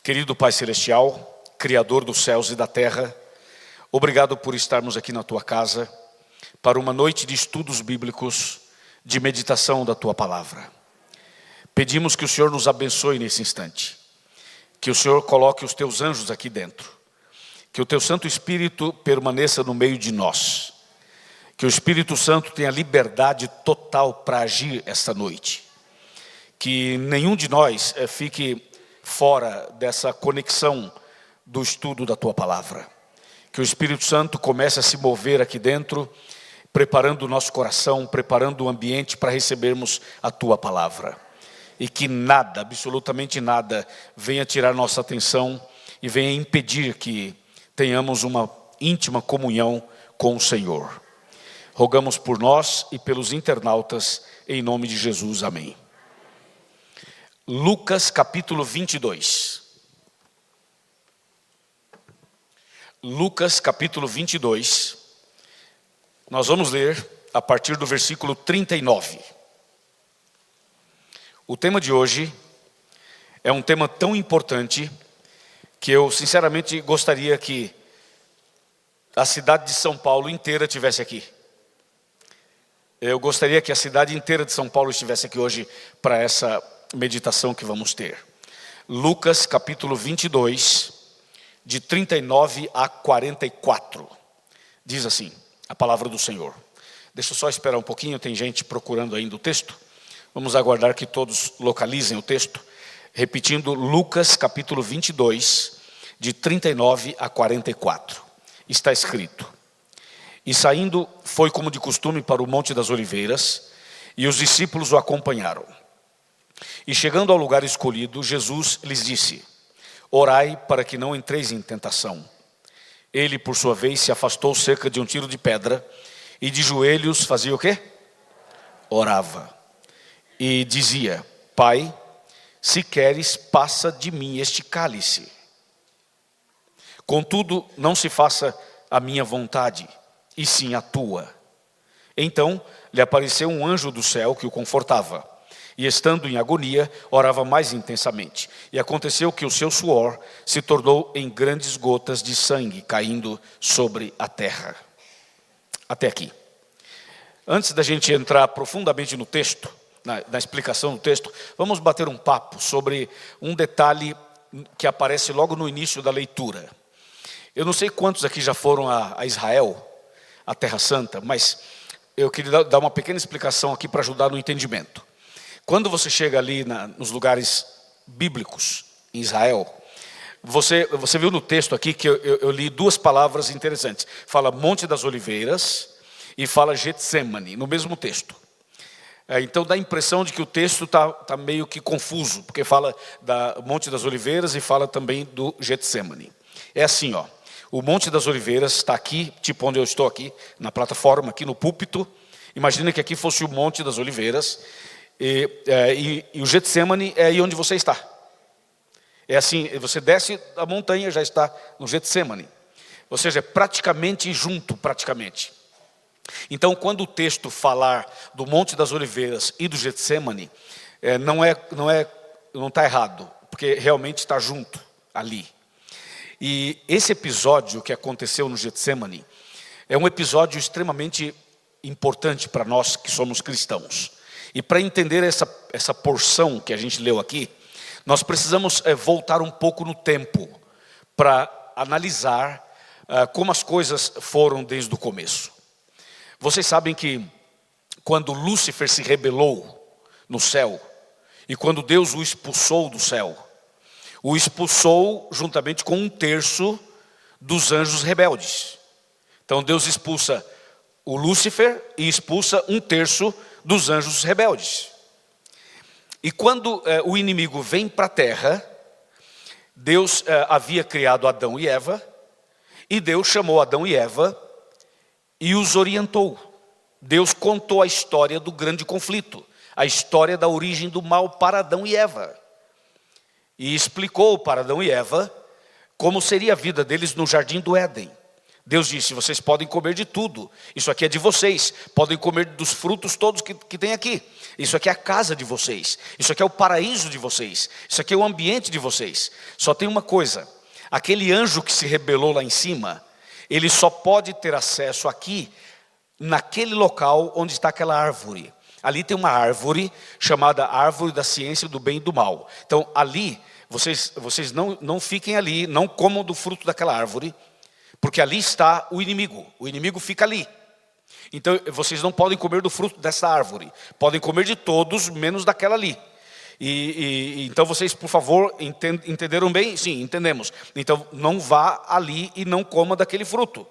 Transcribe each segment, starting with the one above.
Querido Pai Celestial, Criador dos céus e da terra, obrigado por estarmos aqui na Tua casa para uma noite de estudos bíblicos, de meditação da Tua palavra. Pedimos que o Senhor nos abençoe nesse instante, que o Senhor coloque os Teus anjos aqui dentro, que o Teu Santo Espírito permaneça no meio de nós, que o Espírito Santo tenha liberdade total para agir esta noite, que nenhum de nós fique fora dessa conexão do estudo da Tua palavra. Que o Espírito Santo comece a se mover aqui dentro, preparando o nosso coração, preparando o ambiente para recebermos a Tua palavra. E que nada, absolutamente nada, venha tirar nossa atenção e venha impedir que tenhamos uma íntima comunhão com o Senhor. Rogamos por nós e pelos internautas, em nome de Jesus, amém. Lucas capítulo 22. Lucas capítulo 22. Nós vamos ler a partir do versículo 39. O tema de hoje é um tema tão importante que eu sinceramente gostaria que a cidade de São Paulo inteira estivesse aqui. Eu gostaria que a cidade inteira de São Paulo estivesse aqui hoje para essa meditação que vamos ter. Lucas capítulo 22, de 39 a 44. Diz assim a palavra do Senhor. Deixa eu só esperar um pouquinho, tem gente procurando ainda o texto. Vamos aguardar que todos localizem o texto. Repetindo, Lucas capítulo 22, de 39 a 44. Está escrito: E saindo, foi como de costume para o Monte das Oliveiras, e os discípulos o acompanharam. E chegando ao lugar escolhido, Jesus lhes disse: Orai para que não entreis em tentação. Ele, por sua vez, se afastou cerca de um tiro de pedra, e de joelhos fazia o quê? Orava. E dizia: Pai, se queres, passa de mim este cálice. Contudo, não se faça a minha vontade, e sim a tua. Então lhe apareceu um anjo do céu que o confortava. E estando em agonia, orava mais intensamente. E aconteceu que o seu suor se tornou em grandes gotas de sangue caindo sobre a terra. Até aqui. Antes da gente entrar profundamente no texto, na explicação do texto, vamos bater um papo sobre um detalhe que aparece logo no início da leitura. Eu não sei quantos aqui já foram a Israel, a Terra Santa, mas eu queria dar uma pequena explicação aqui para ajudar no entendimento. Quando você chega ali nos lugares bíblicos em Israel, você viu no texto aqui que eu li duas palavras interessantes. Fala Monte das Oliveiras e fala Getsemane, no mesmo texto. Então dá a impressão de que o texto está meio que confuso, porque fala da Monte das Oliveiras e fala também do Getsemane. É assim, ó. O Monte das Oliveiras está aqui, tipo onde eu estou aqui, na plataforma, aqui no púlpito. Imagina que aqui fosse o Monte das Oliveiras. E o Getsemane é aí onde você está. É assim, você desce a montanha, já está no Getsemane. Ou seja, é praticamente junto, praticamente. Então, quando o texto falar do Monte das Oliveiras e do Getsemane, não está errado, porque realmente está junto ali. E esse episódio que aconteceu no Getsemane é um episódio extremamente importante para nós que somos cristãos. E para entender essa porção que a gente leu aqui, nós precisamos voltar um pouco no tempo para analisar como as coisas foram desde o começo. Vocês sabem que quando Lúcifer se rebelou no céu, e quando Deus o expulsou do céu, o expulsou juntamente com 1/3 dos anjos rebeldes. Então Deus expulsa o Lúcifer e expulsa 1/3 dos anjos rebeldes. E quando o inimigo vem para a terra, Deus havia criado Adão e Eva, e Deus chamou Adão e Eva e os orientou. Deus contou a história do grande conflito, a história da origem do mal para Adão e Eva. E explicou para Adão e Eva como seria a vida deles no jardim do Éden. Deus disse: vocês podem comer de tudo, isso aqui é de vocês, podem comer dos frutos todos que tem aqui. Isso aqui é a casa de vocês, isso aqui é o paraíso de vocês, isso aqui é o ambiente de vocês. Só tem uma coisa: aquele anjo que se rebelou lá em cima, ele só pode ter acesso aqui, naquele local onde está aquela árvore. Ali tem uma árvore chamada árvore da ciência do bem e do mal. Então ali, vocês não fiquem ali, não comam do fruto daquela árvore, porque ali está o inimigo fica ali. Então vocês não podem comer do fruto dessa árvore, podem comer de todos, menos daquela ali. Então vocês, por favor, entenderam bem? Sim, entendemos. Então não vá ali e não coma daquele fruto.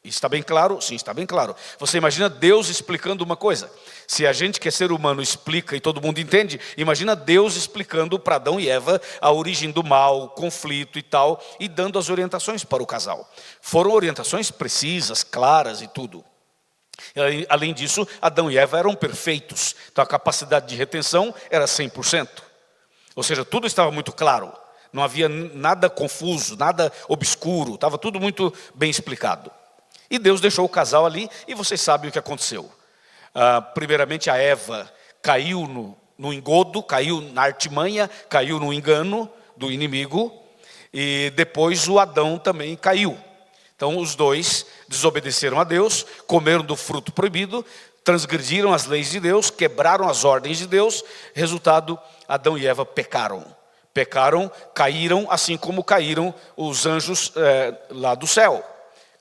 Está bem claro? Sim, está bem claro. Você imagina Deus explicando uma coisa. Se a gente que é ser humano explica e todo mundo entende, imagina Deus explicando para Adão e Eva a origem do mal, o conflito e tal, e dando as orientações para o casal. Foram orientações precisas, claras e tudo. Além disso, Adão e Eva eram perfeitos. Então a capacidade de retenção era 100%. Ou seja, tudo estava muito claro. Não havia nada confuso, nada obscuro. Estava tudo muito bem explicado. E Deus deixou o casal ali, e vocês sabem o que aconteceu. Primeiramente a Eva caiu no engodo, caiu na artimanha, caiu no engano do inimigo. E depois o Adão também caiu. Então os dois desobedeceram a Deus, comeram do fruto proibido, transgrediram as leis de Deus, quebraram as ordens de Deus. Resultado, Adão e Eva pecaram. Pecaram, caíram, assim como caíram os anjos lá do céu.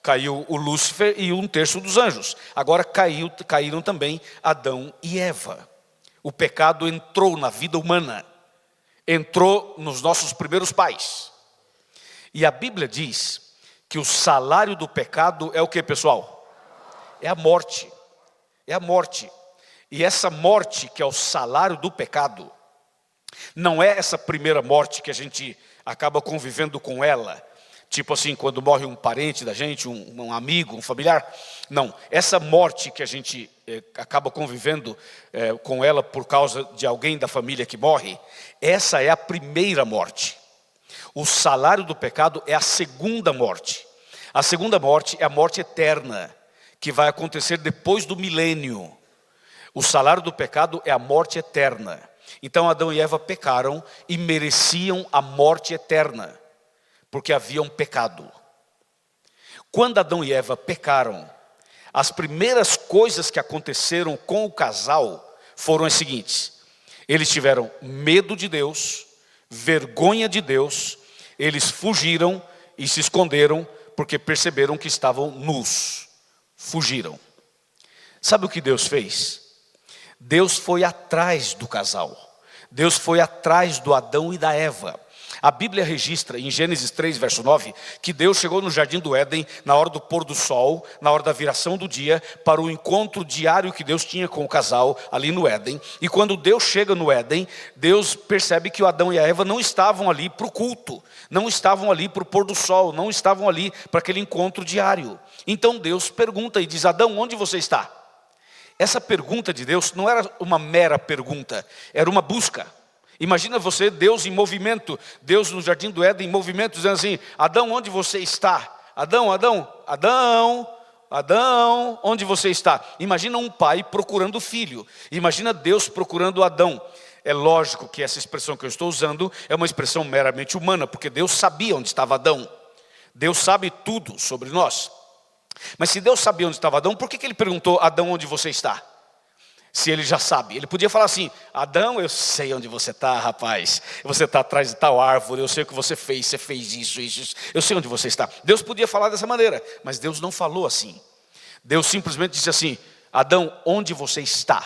Caiu o Lúcifer e 1/3 dos anjos. Agora caíram também Adão e Eva. O pecado entrou na vida humana. Entrou nos nossos primeiros pais. E a Bíblia diz que o salário do pecado é o que, pessoal? É a morte. É a morte. E essa morte, que é o salário do pecado, não é essa primeira morte que a gente acaba convivendo com ela. Tipo assim, quando morre um parente da gente, um amigo, um familiar. Não, essa morte que a gente acaba convivendo com ela por causa de alguém da família que morre, essa é a primeira morte. O salário do pecado é a segunda morte. A segunda morte é a morte eterna, que vai acontecer depois do milênio. O salário do pecado é a morte eterna. Então Adão e Eva pecaram e mereciam a morte eterna, porque haviam pecado. Quando Adão e Eva pecaram, as primeiras coisas que aconteceram com o casal foram as seguintes: eles tiveram medo de Deus, vergonha de Deus, eles fugiram e se esconderam porque perceberam que estavam nus. Fugiram. Sabe o que Deus fez? Deus foi atrás do casal. Deus foi atrás do Adão e da Eva. A Bíblia registra em Gênesis 3, verso 9, que Deus chegou no jardim do Éden, na hora do pôr do sol, na hora da viração do dia, para o encontro diário que Deus tinha com o casal ali no Éden. E quando Deus chega no Éden, Deus percebe que o Adão e a Eva não estavam ali para o culto, não estavam ali para o pôr do sol, não estavam ali para aquele encontro diário. Então Deus pergunta e diz: Adão, onde você está? Essa pergunta de Deus não era uma mera pergunta, era uma busca. Imagina você, Deus em movimento, Deus no jardim do Éden em movimento, dizendo assim: Adão, onde você está? Adão, Adão, Adão, Adão, onde você está? Imagina um pai procurando o filho, imagina Deus procurando Adão. É lógico que essa expressão que eu estou usando é uma expressão meramente humana, porque Deus sabia onde estava Adão. Deus sabe tudo sobre nós. Mas se Deus sabia onde estava Adão, por que ele perguntou: Adão, onde você está? Se ele já sabe, ele podia falar assim: Adão, eu sei onde você está, rapaz. Você está atrás de tal árvore, eu sei o que você fez isso, eu sei onde você está. Deus podia falar dessa maneira, mas Deus não falou assim. Deus simplesmente disse assim: Adão, onde você está?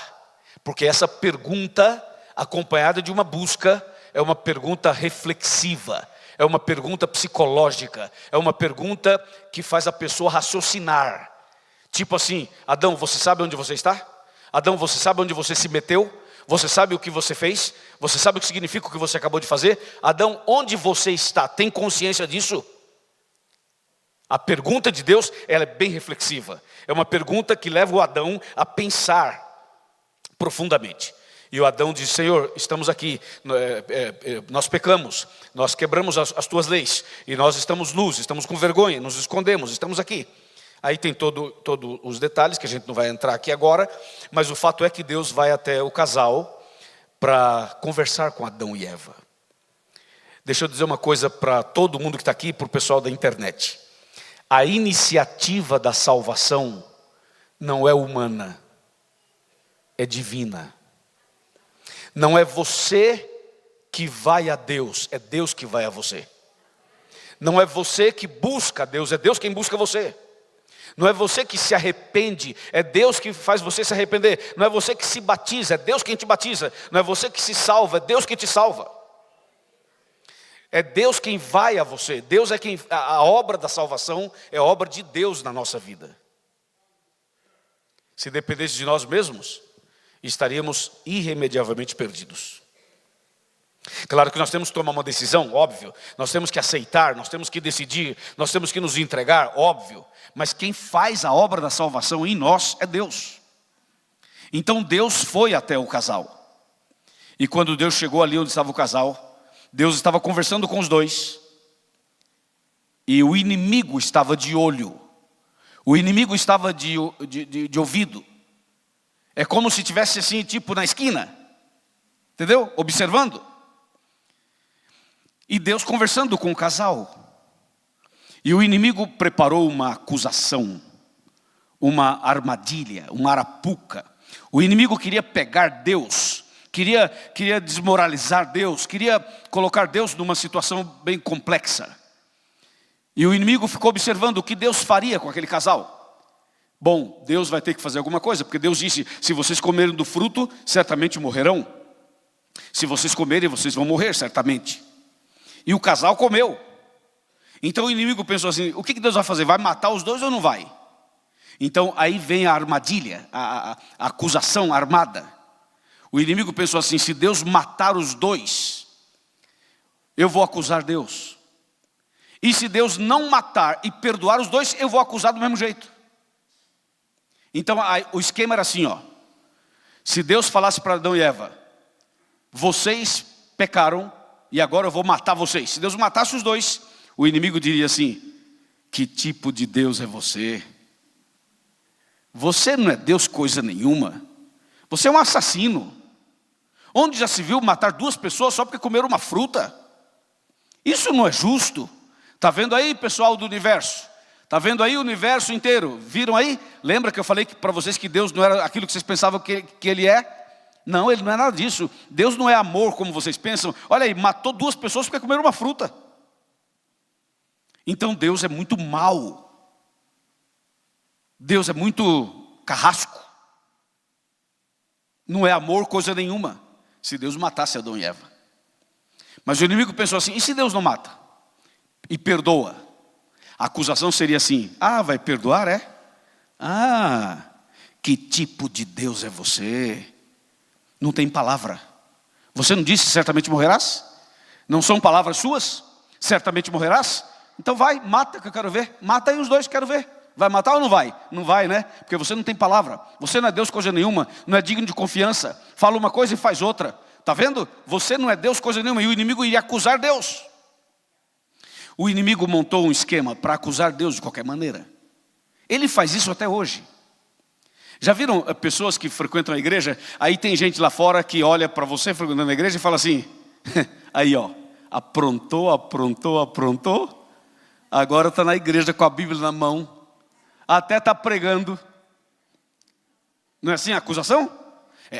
Porque essa pergunta, acompanhada de uma busca, é uma pergunta reflexiva, é uma pergunta psicológica, é uma pergunta que faz a pessoa raciocinar. Tipo assim: Adão, você sabe onde você está? Adão, você sabe onde você se meteu? Você sabe o que você fez? Você sabe o que significa o que você acabou de fazer? Adão, onde você está? Tem consciência disso? A pergunta de Deus, ela é bem reflexiva. É uma pergunta que leva o Adão a pensar profundamente. E o Adão disse: Senhor, estamos aqui, nós pecamos, nós quebramos as tuas leis, e nós estamos nus, estamos com vergonha, nos escondemos, estamos aqui. Aí tem todos os detalhes, que a gente não vai entrar aqui agora, mas o fato é que Deus vai até o casal para conversar com Adão e Eva. Deixa eu dizer uma coisa para todo mundo que está aqui e para o pessoal da internet. A iniciativa da salvação não é humana, é divina. Não é você que vai a Deus, é Deus que vai a você. Não é você que busca Deus, é Deus quem busca você. Não é você que se arrepende, é Deus que faz você se arrepender. Não é você que se batiza, é Deus quem te batiza. Não é você que se salva, é Deus quem te salva. É Deus quem vai a você. Deus é quem, a obra da salvação é obra de Deus na nossa vida. Se dependesse de nós mesmos, estaríamos irremediavelmente perdidos. Claro que nós temos que tomar uma decisão, óbvio. Nós temos que aceitar, nós temos que decidir, nós temos que nos entregar, óbvio. Mas quem faz a obra da salvação em nós é Deus. Então Deus foi até o casal. E quando Deus chegou ali onde estava o casal, Deus estava conversando com os dois. E o inimigo estava de olho. O inimigo estava de ouvido. É como se tivesse assim, tipo na esquina. Entendeu? Observando. E Deus conversando com o casal. E o inimigo preparou uma acusação, uma armadilha, uma arapuca. O inimigo queria pegar Deus, queria desmoralizar Deus, queria colocar Deus numa situação bem complexa. E o inimigo ficou observando o que Deus faria com aquele casal. Bom, Deus vai ter que fazer alguma coisa, porque Deus disse: se vocês comerem do fruto, certamente morrerão. Se vocês comerem, vocês vão morrer, certamente. E o casal comeu. Então o inimigo pensou assim: o que Deus vai fazer? Vai matar os dois ou não vai? Então aí vem a armadilha, a acusação armada. O inimigo pensou assim: se Deus matar os dois, eu vou acusar Deus. E se Deus não matar e perdoar os dois, eu vou acusar do mesmo jeito. Então o esquema era assim, ó. Se Deus falasse para Adão e Eva: vocês pecaram e agora eu vou matar vocês. Se Deus matasse os dois, o inimigo diria assim: que tipo de Deus é você? Você não é Deus coisa nenhuma. Você é um assassino. Onde já se viu matar duas pessoas só porque comeram uma fruta? Isso não é justo. Está vendo aí, pessoal do universo? Está vendo aí o universo inteiro? Viram aí? Lembra que eu falei para vocês que Deus não era aquilo que vocês pensavam que Ele é? Não, Ele não é nada disso. Deus não é amor como vocês pensam. Olha aí, matou duas pessoas porque comeram uma fruta. Então Deus é muito mau. Deus é muito carrasco. Não é amor coisa nenhuma. Se Deus matasse Adão e Eva. Mas o inimigo pensou assim: e se Deus não mata? E perdoa? A acusação seria assim: ah, vai perdoar, é? Ah, que tipo de Deus é você? Não tem palavra. Você não disse certamente morrerás? Não são palavras suas? Certamente morrerás? Então vai, mata que eu quero ver. Mata aí os dois, quero ver. Vai matar ou não vai? Não vai, né? Porque você não tem palavra. Você não é Deus coisa nenhuma. Não é digno de confiança. Fala uma coisa e faz outra. Está vendo? Você não é Deus coisa nenhuma. E o inimigo iria acusar Deus. O inimigo montou um esquema para acusar Deus de qualquer maneira. Ele faz isso até hoje. Já viram pessoas que frequentam a igreja? Aí tem gente lá fora que olha para você frequentando a igreja e fala assim: aí ó, aprontou. Agora está na igreja com a Bíblia na mão. Até está pregando. Não é assim a acusação?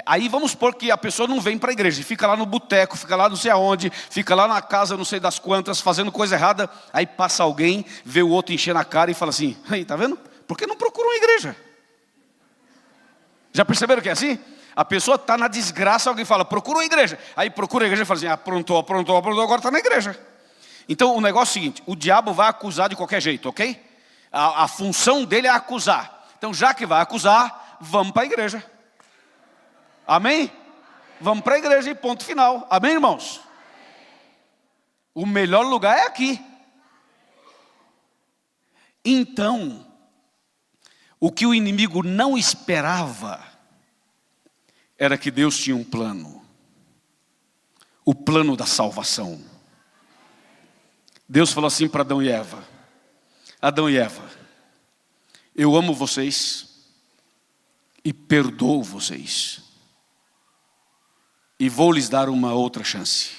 Aí vamos supor que a pessoa não vem para a igreja, fica lá no boteco, fica lá não sei aonde, fica lá na casa não sei das quantas, fazendo coisa errada. Aí passa alguém, vê o outro encher na cara e fala assim: aí, tá vendo? Por que não procura uma igreja? Já perceberam que é assim? A pessoa está na desgraça, alguém fala: procura uma igreja. Aí procura a igreja e fala assim: aprontou, agora está na igreja. Então o negócio é o seguinte: o diabo vai acusar de qualquer jeito, ok? A função dele é acusar. Então já que vai acusar, vamos para a igreja. Amém? Vamos para a igreja e ponto final. Amém, irmãos? O melhor lugar é aqui. Então, o que o inimigo não esperava era que Deus tinha um plano. O plano da salvação. Deus falou assim para Adão e Eva: Adão e Eva, eu amo vocês e perdoo vocês. E vou lhes dar uma outra chance.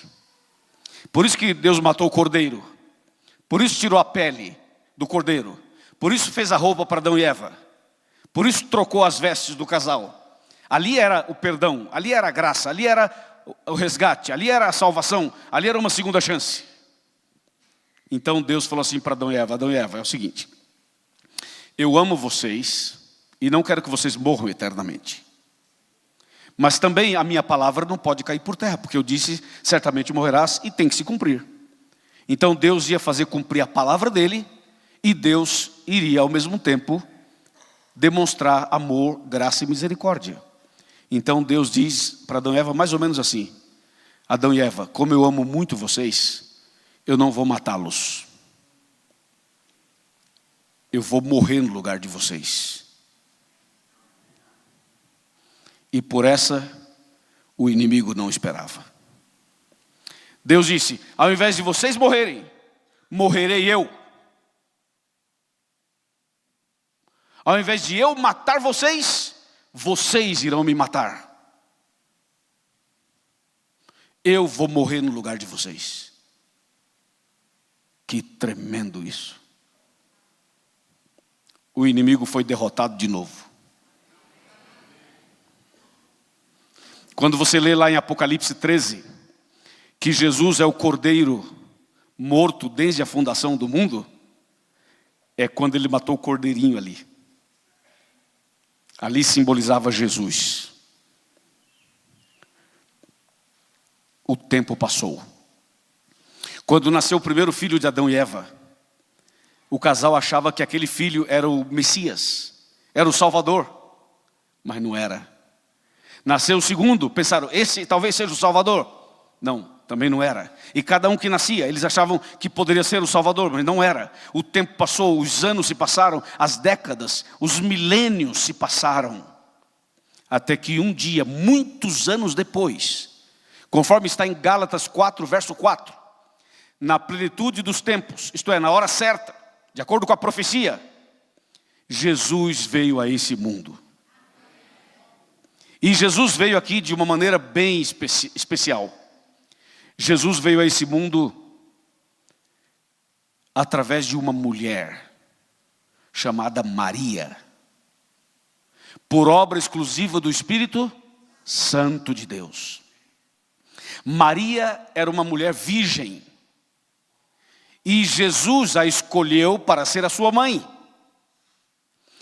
Por isso que Deus matou o cordeiro. Por isso tirou a pele do cordeiro. Por isso fez a roupa para Adão e Eva. Por isso trocou as vestes do casal. Ali era o perdão, ali era a graça, ali era o resgate, ali era a salvação, ali era uma segunda chance. Então Deus falou assim para Adão e Eva: é o seguinte, eu amo vocês e não quero que vocês morram eternamente. Mas também a minha palavra não pode cair por terra, porque eu disse, certamente morrerás, e tem que se cumprir. Então Deus ia fazer cumprir a palavra dele, e Deus iria ao mesmo tempo demonstrar amor, graça e misericórdia. Então Deus diz para Adão e Eva mais ou menos assim: Adão e Eva, como eu amo muito vocês, eu não vou matá-los. Eu vou morrer no lugar de vocês. E por essa o inimigo não esperava. Deus disse: ao invés de vocês morrerem, morrerei eu. Ao invés de eu matar vocês, vocês irão me matar. Eu vou morrer no lugar de vocês. Que tremendo isso. O inimigo foi derrotado de novo. Quando você lê lá em Apocalipse 13, que Jesus é o cordeiro morto desde a fundação do mundo, é quando ele matou o cordeirinho ali. Ali simbolizava Jesus. O tempo passou. Quando nasceu o primeiro filho de Adão e Eva, o casal achava que aquele filho era o Messias, era o Salvador, mas não era. Nasceu o segundo, pensaram, esse talvez seja o Salvador. Não, também não era. E cada um que nascia, eles achavam que poderia ser o Salvador, mas não era. O tempo passou, os anos se passaram, as décadas, os milênios se passaram. Até que um dia, muitos anos depois, conforme está em Gálatas 4, verso 4, na plenitude dos tempos, isto é, na hora certa, de acordo com a profecia, Jesus veio a esse mundo. E Jesus veio aqui de uma maneira bem especial. Jesus veio a esse mundo através de uma mulher chamada Maria, por obra exclusiva do Espírito Santo de Deus. Maria era uma mulher virgem, e Jesus a escolheu para ser a sua mãe.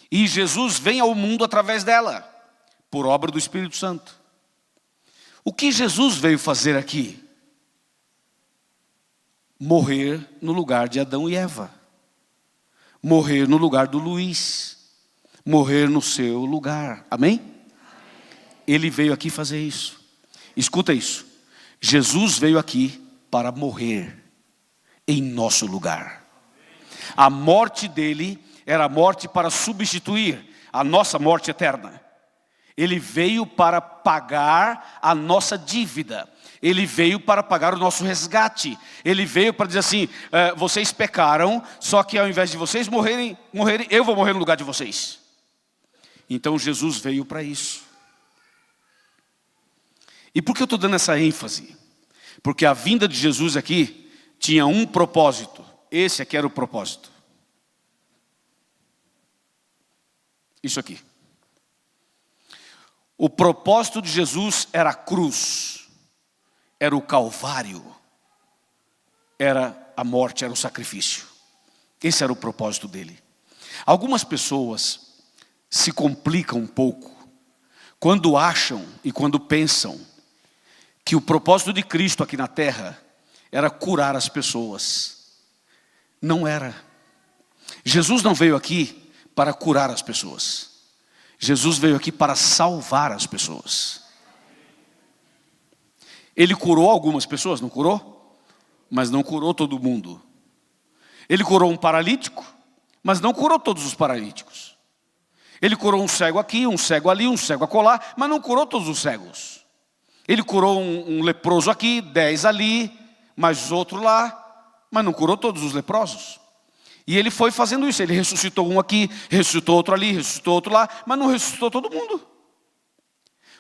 E Jesus vem ao mundo através dela, por obra do Espírito Santo. O que Jesus veio fazer aqui? Morrer no lugar de Adão e Eva. Morrer no lugar do Luiz. Morrer no seu lugar. Amém? Ele veio aqui fazer isso. Escuta isso. Jesus veio aqui para morrer em nosso lugar. A morte dele era a morte para substituir a nossa morte eterna. Ele veio para pagar a nossa dívida. Ele veio para pagar o nosso resgate. Ele veio para dizer assim, vocês pecaram, só que ao invés de vocês morrerem, eu vou morrer no lugar de vocês. Então Jesus veio para isso. E por que eu estou dando essa ênfase? Porque a vinda de Jesus aqui tinha um propósito. Esse aqui era o propósito. Isso aqui. O propósito de Jesus era a cruz, era o Calvário, era a morte, era o sacrifício. Esse era o propósito dele. Algumas pessoas se complicam um pouco quando acham e quando pensam que o propósito de Cristo aqui na terra era curar as pessoas. Não era. Jesus não veio aqui para curar as pessoas. Jesus veio aqui para salvar as pessoas. Ele curou algumas pessoas, não curou? Mas não curou todo mundo. Ele curou um paralítico, mas não curou todos os paralíticos. Ele curou um cego aqui, um cego ali, um cego acolá, mas não curou todos os cegos. Ele curou um leproso aqui, 10 ali, mais outro lá, mas não curou todos os leprosos. E ele foi fazendo isso, ele ressuscitou um aqui, ressuscitou outro ali, ressuscitou outro lá, mas não ressuscitou todo mundo.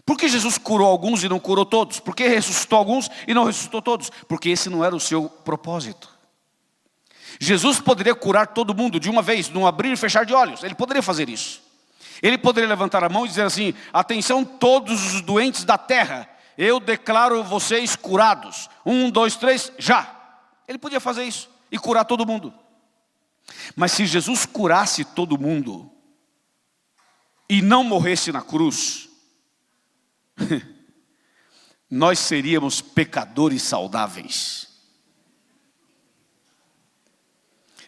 Por que Jesus curou alguns e não curou todos? Por que ressuscitou alguns e não ressuscitou todos? Porque esse não era o seu propósito. Jesus poderia curar todo mundo de uma vez, num abrir e fechar de olhos. Ele poderia fazer isso. Ele poderia levantar a mão e dizer assim: atenção todos os doentes da terra, eu declaro vocês curados. 1, 2, 3, já. Ele podia fazer isso e curar todo mundo. Mas se Jesus curasse todo mundo e não morresse na cruz, nós seríamos pecadores saudáveis.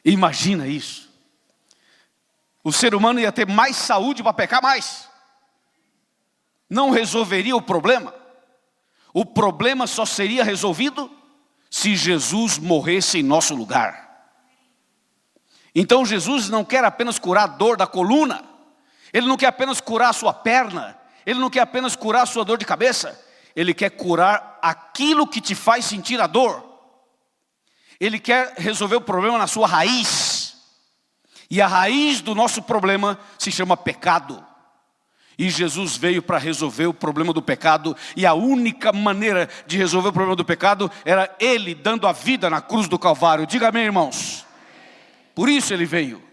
Imagina isso. O ser humano ia ter mais saúde para pecar mais. Não resolveria o problema. O problema só seria resolvido se Jesus morresse em nosso lugar. Então Jesus não quer apenas curar a dor da coluna. Ele não quer apenas curar a sua perna. Ele não quer apenas curar a sua dor de cabeça. Ele quer curar aquilo que te faz sentir a dor. Ele quer resolver o problema na sua raiz. E a raiz do nosso problema se chama pecado. E Jesus veio para resolver o problema do pecado. E a única maneira de resolver o problema do pecado era Ele dando a vida na cruz do Calvário. Diga amém, irmãos. Por isso Ele veio.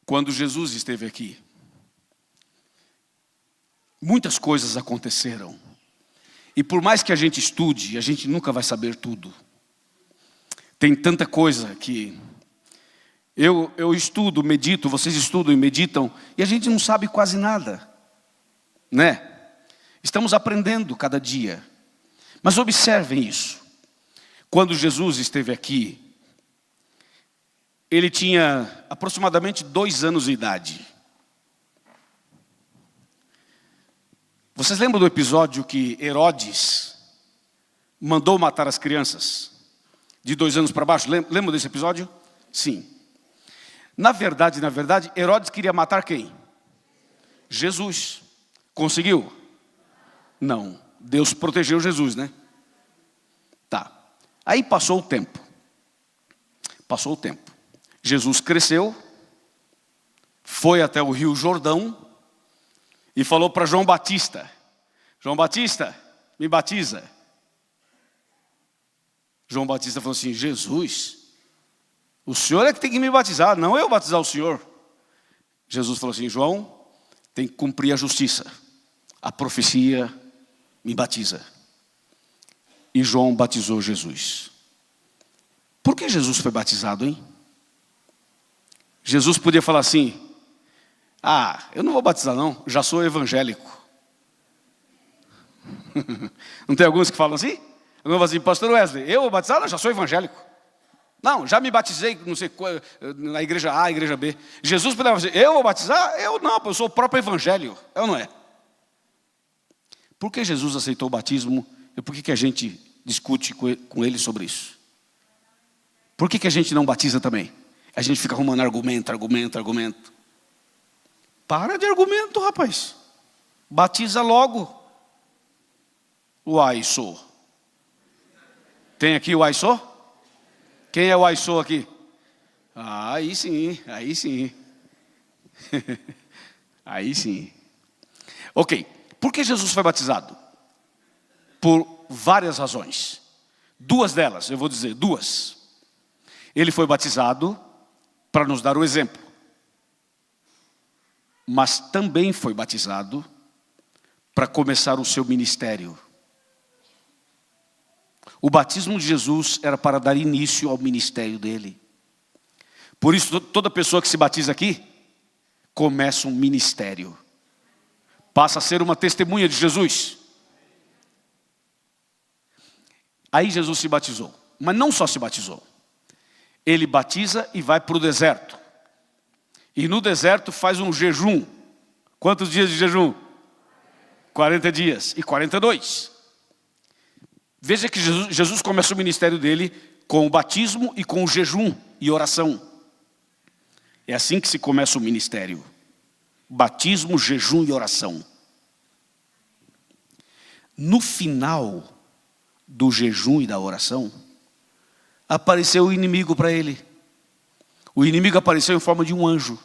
Quando Jesus esteve aqui, muitas coisas aconteceram. E por mais que a gente estude, a gente nunca vai saber tudo. Tem tanta coisa que eu estudo, medito, vocês estudam e meditam, e a gente não sabe quase nada, né? Estamos aprendendo cada dia. Mas observem isso. Quando Jesus esteve aqui, ele tinha aproximadamente 2 anos de idade. Vocês lembram do episódio que Herodes mandou matar as crianças de 2 anos para baixo? Lembram desse episódio? Sim. Na verdade, Herodes queria matar quem? Jesus. Conseguiu? Não. Deus protegeu Jesus, né? Tá. Aí passou o tempo. Jesus cresceu, foi até o Rio Jordão e falou para João Batista: João Batista, me batiza. João Batista falou assim: Jesus, o senhor é que tem que me batizar, não eu batizar o senhor. Jesus falou assim: João, tem que cumprir a justiça, a profecia, me batiza. E João batizou Jesus. Por que Jesus foi batizado, hein? Jesus podia falar assim: eu não vou batizar não, já sou evangélico. Não tem alguns que falam assim? Alguns falam assim: pastor Wesley, eu vou batizar? Não, já sou evangélico. Não, já me batizei, não sei, na igreja A, igreja B. Jesus podia falar assim: eu vou batizar? Eu não, eu sou o próprio evangelho. É ou não é? Por que Jesus aceitou o batismo e por que a gente discute com ele sobre isso? Por que a gente não batiza também? A gente fica arrumando argumento. Para de argumento, rapaz. Batiza logo. Uai, sou. Tem aqui o Aissô? Quem é o Aissô aqui? Aí sim. Aí sim. Ok, por que Jesus foi batizado? Por várias razões. 2 delas, eu vou dizer 2. Ele foi batizado para nos dar o exemplo. Mas também foi batizado para começar o seu ministério. O batismo de Jesus era para dar início ao ministério dele. Por isso, toda pessoa que se batiza aqui, começa um ministério. Passa a ser uma testemunha de Jesus. Aí Jesus se batizou. Mas não só se batizou. Ele batiza e vai para o deserto. E no deserto faz um jejum. Quantos dias de jejum? 40 dias e 42. Veja que Jesus começa o ministério dele com o batismo e com o jejum e oração. É assim que se começa o ministério. Batismo, jejum e oração. No final do jejum e da oração, apareceu o inimigo para ele. O inimigo apareceu em forma de um anjo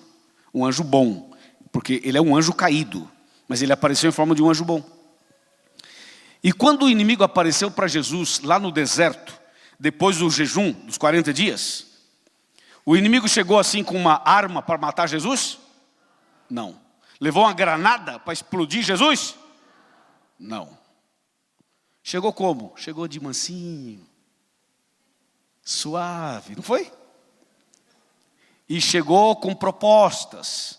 bom, porque ele é um anjo caído, mas ele apareceu em forma de um anjo bom. E quando o inimigo apareceu para Jesus lá no deserto, depois do jejum dos 40 dias, o inimigo chegou assim com uma arma para matar Jesus? Não. Levou uma granada para explodir Jesus? Não. Chegou como? Chegou de mansinho, suave, não foi? E chegou com propostas,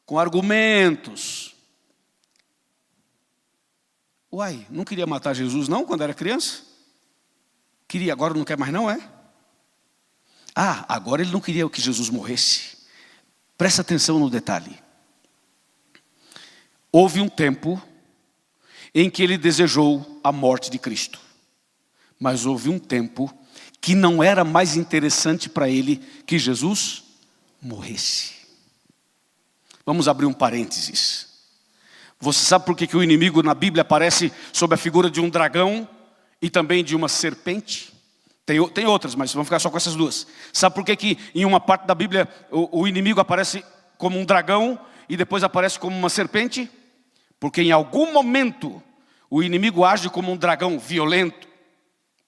com argumentos. Uai, não queria matar Jesus não quando era criança? Queria, agora não quer mais não, é? Ah, agora ele não queria que Jesus morresse. Presta atenção no detalhe. Houve um tempo em que ele desejou a morte de Cristo. Mas houve um tempo que não era mais interessante para ele que Jesus morresse. Vamos abrir um parênteses. Você sabe por que o inimigo na Bíblia aparece sob a figura de um dragão e também de uma serpente? Tem outras, mas vamos ficar só com essas duas. Sabe por que em uma parte da Bíblia o inimigo aparece como um dragão e depois aparece como uma serpente? Porque em algum momento o inimigo age como um dragão violento,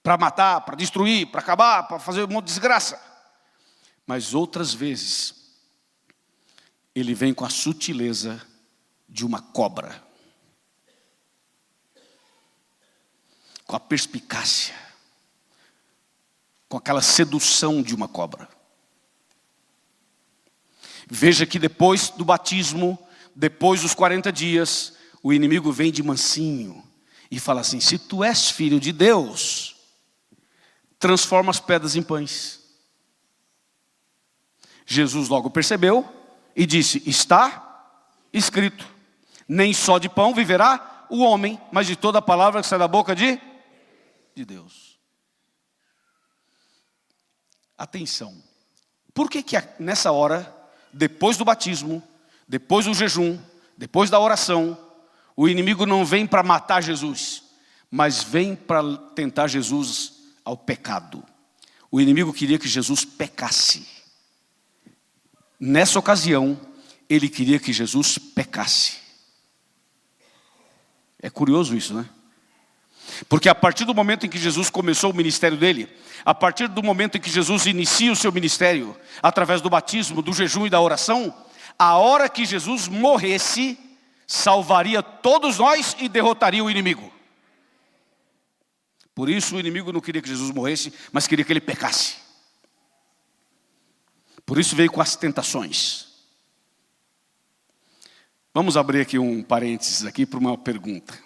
para matar, para destruir, para acabar, para fazer um monte de desgraça. Mas outras vezes, ele vem com a sutileza de uma cobra, com a perspicácia, com aquela sedução de uma cobra. Veja que depois do batismo, depois dos 40 dias, o inimigo vem de mansinho e fala assim: se tu és filho de Deus, transforma as pedras em pães. Jesus logo percebeu e disse: está escrito, nem só de pão viverá o homem, mas de toda a palavra que sai da boca de Deus. Atenção, por que nessa hora, depois do batismo, depois do jejum, depois da oração, o inimigo não vem para matar Jesus, mas vem para tentar Jesus ao pecado? O inimigo queria que Jesus pecasse. Nessa ocasião, ele queria que Jesus pecasse. É curioso isso, né? Porque a partir do momento em que Jesus começou o ministério dele, a partir do momento em que Jesus inicia o seu ministério, através do batismo, do jejum e da oração, a hora que Jesus morresse, salvaria todos nós e derrotaria o inimigo. Por isso o inimigo não queria que Jesus morresse, mas queria que ele pecasse. Por isso veio com as tentações. Vamos abrir aqui um parênteses aqui para uma pergunta.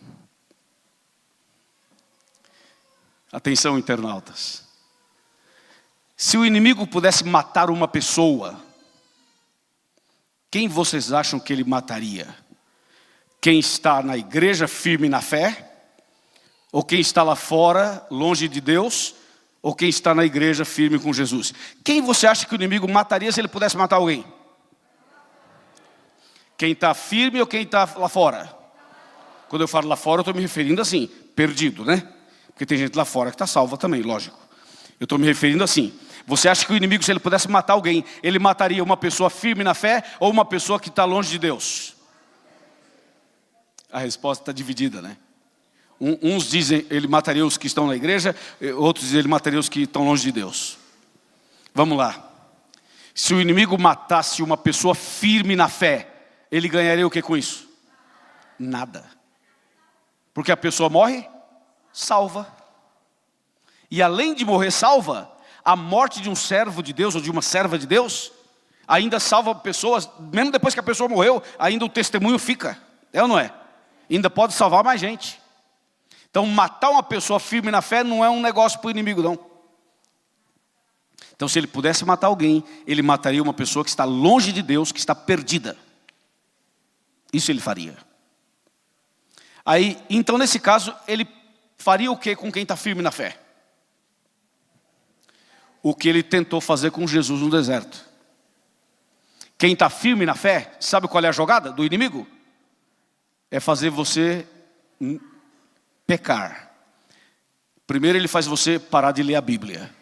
Atenção, internautas. Se o inimigo pudesse matar uma pessoa, quem vocês acham que ele mataria? Quem está na igreja firme na fé? Ou quem está lá fora, longe de Deus? Ou quem está na igreja firme com Jesus? Quem você acha que o inimigo mataria se ele pudesse matar alguém? Quem está firme ou quem está lá fora? Quando eu falo lá fora, eu estou me referindo assim, perdido, né? Porque tem gente lá fora que está salva também, lógico. Eu estou me referindo assim. Você acha que o inimigo, se ele pudesse matar alguém, ele mataria uma pessoa firme na fé ou uma pessoa que está longe de Deus? A resposta está dividida, né? Uns dizem ele mataria os que estão na igreja, outros dizem ele mataria os que estão longe de Deus. Vamos lá. Se o inimigo matasse uma pessoa firme na fé, ele ganharia o que com isso? Nada. Porque a pessoa morre salva. E além de morrer salva, a morte de um servo de Deus ou de uma serva de Deus ainda salva pessoas, mesmo depois que a pessoa morreu, ainda o testemunho fica. É ou não é? Ainda pode salvar mais gente. Então matar uma pessoa firme na fé não é um negócio para o inimigo não. Então se ele pudesse matar alguém, ele mataria uma pessoa que está longe de Deus, que está perdida. Isso ele faria. Aí, então nesse caso, ele faria o que com quem está firme na fé? O que ele tentou fazer com Jesus no deserto. Quem está firme na fé, sabe qual é a jogada do inimigo? É fazer você pecar. Primeiro ele faz você parar de ler a Bíblia.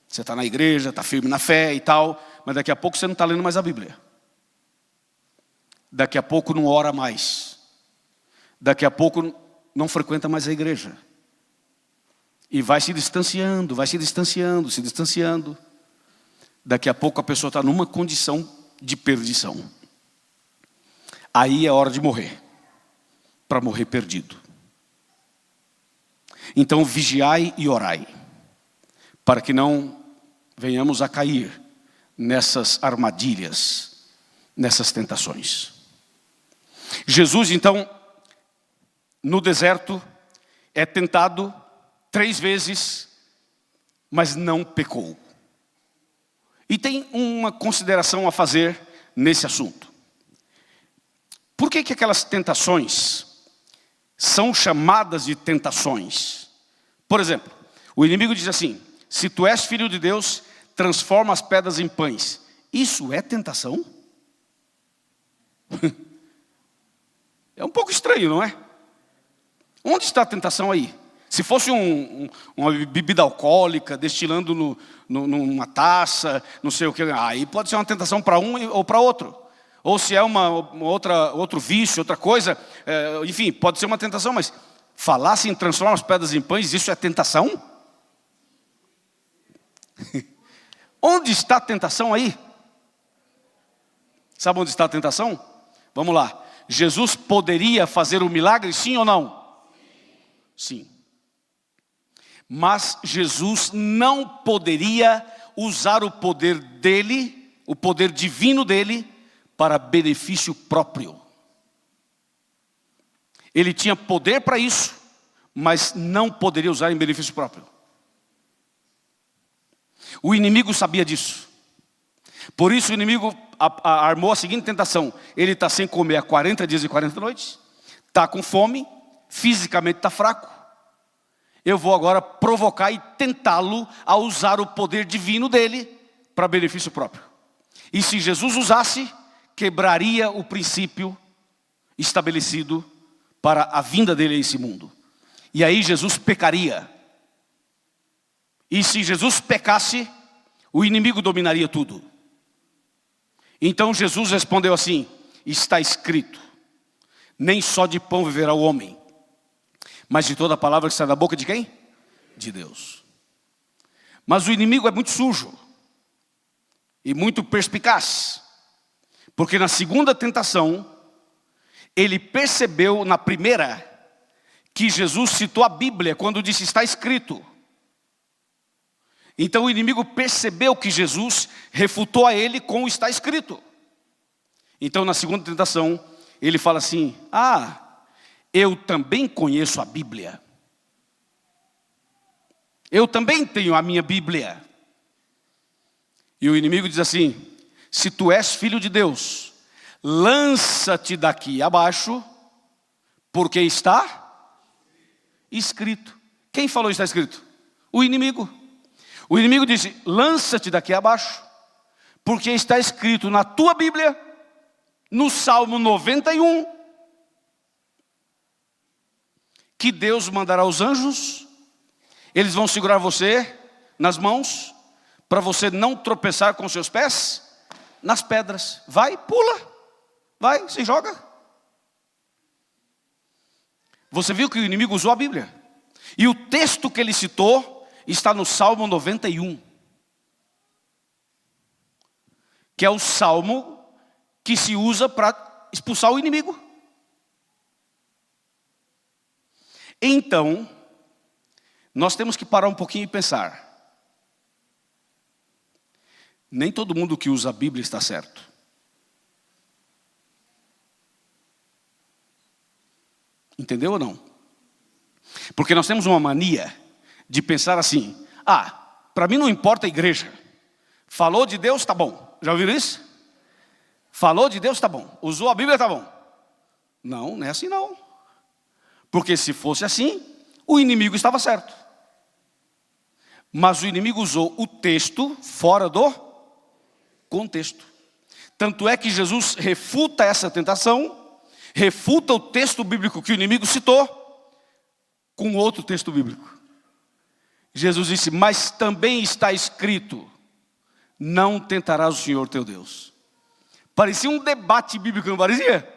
Você está na igreja, está firme na fé e tal, mas daqui a pouco você não está lendo mais a Bíblia. Daqui a pouco não ora mais. Daqui a pouco não frequenta mais a igreja. E vai se distanciando, se distanciando. Daqui a pouco a pessoa está numa condição de perdição. Aí é hora de morrer. Para morrer perdido. Então vigiai e orai. Para que não venhamos a cair nessas armadilhas, nessas tentações. Jesus então, no deserto, é tentado 3 vezes, mas não pecou. E tem uma consideração a fazer nesse assunto. Por que aquelas tentações são chamadas de tentações? Por exemplo, o inimigo diz assim: se tu és filho de Deus, transforma as pedras em pães. Isso é tentação? É um pouco estranho, não é? Onde está a tentação aí? Se fosse uma bebida alcoólica, destilando numa taça, não sei o que, aí pode ser uma tentação para um ou para outro. Ou se é outro vício, outra coisa, enfim, pode ser uma tentação, mas falar assim, transforma as pedras em pães, isso é tentação? Onde está a tentação aí? Sabe onde está a tentação? Vamos lá. Jesus poderia fazer o milagre, sim ou não? Sim. Mas Jesus não poderia usar o poder dele, o poder divino dele, para benefício próprio. Ele tinha poder para isso, mas não poderia usar em benefício próprio. O inimigo sabia disso. Por isso o inimigo armou a seguinte tentação: ele está sem comer há 40 dias e 40 noites, está com fome, fisicamente está fraco. Eu vou agora provocar e tentá-lo a usar o poder divino dele para benefício próprio. E se Jesus usasse, quebraria o princípio estabelecido para a vinda dele a esse mundo. E aí Jesus pecaria. E se Jesus pecasse, o inimigo dominaria tudo. Então Jesus respondeu assim: está escrito, nem só de pão viverá o homem, mas de toda a palavra que sai da boca de quem? De Deus. Mas o inimigo é muito sujo e muito perspicaz, porque na segunda tentação, ele percebeu na primeira que Jesus citou a Bíblia quando disse está escrito. Então o inimigo percebeu que Jesus refutou a ele com o está escrito. Então na segunda tentação, ele fala assim: eu também conheço a Bíblia. Eu também tenho a minha Bíblia. E o inimigo diz assim: se tu és filho de Deus, lança-te daqui abaixo, porque está escrito. Quem falou está escrito? O inimigo. O inimigo disse: lança-te daqui abaixo, porque está escrito na tua Bíblia, no Salmo 91, que Deus mandará os anjos, eles vão segurar você nas mãos, para você não tropeçar com seus pés nas pedras. Vai, pula, vai, se joga. Você viu que o inimigo usou a Bíblia. E o texto que ele citou está no Salmo 91. Que é o salmo que se usa para expulsar o inimigo. Então, nós temos que parar um pouquinho e pensar. Nem todo mundo que usa a Bíblia está certo. Entendeu ou não? Porque nós temos uma mania de pensar assim: para mim não importa a igreja. Falou de Deus, tá bom. Já ouviram isso? Falou de Deus, tá bom. Usou a Bíblia, tá bom. Não, não é assim não. Porque se fosse assim, o inimigo estava certo. Mas o inimigo usou o texto fora do contexto. Tanto é que Jesus refuta essa tentação, refuta o texto bíblico que o inimigo citou, com outro texto bíblico. Jesus disse, mas também está escrito, não tentarás o Senhor teu Deus. Parecia um debate bíblico, não parecia?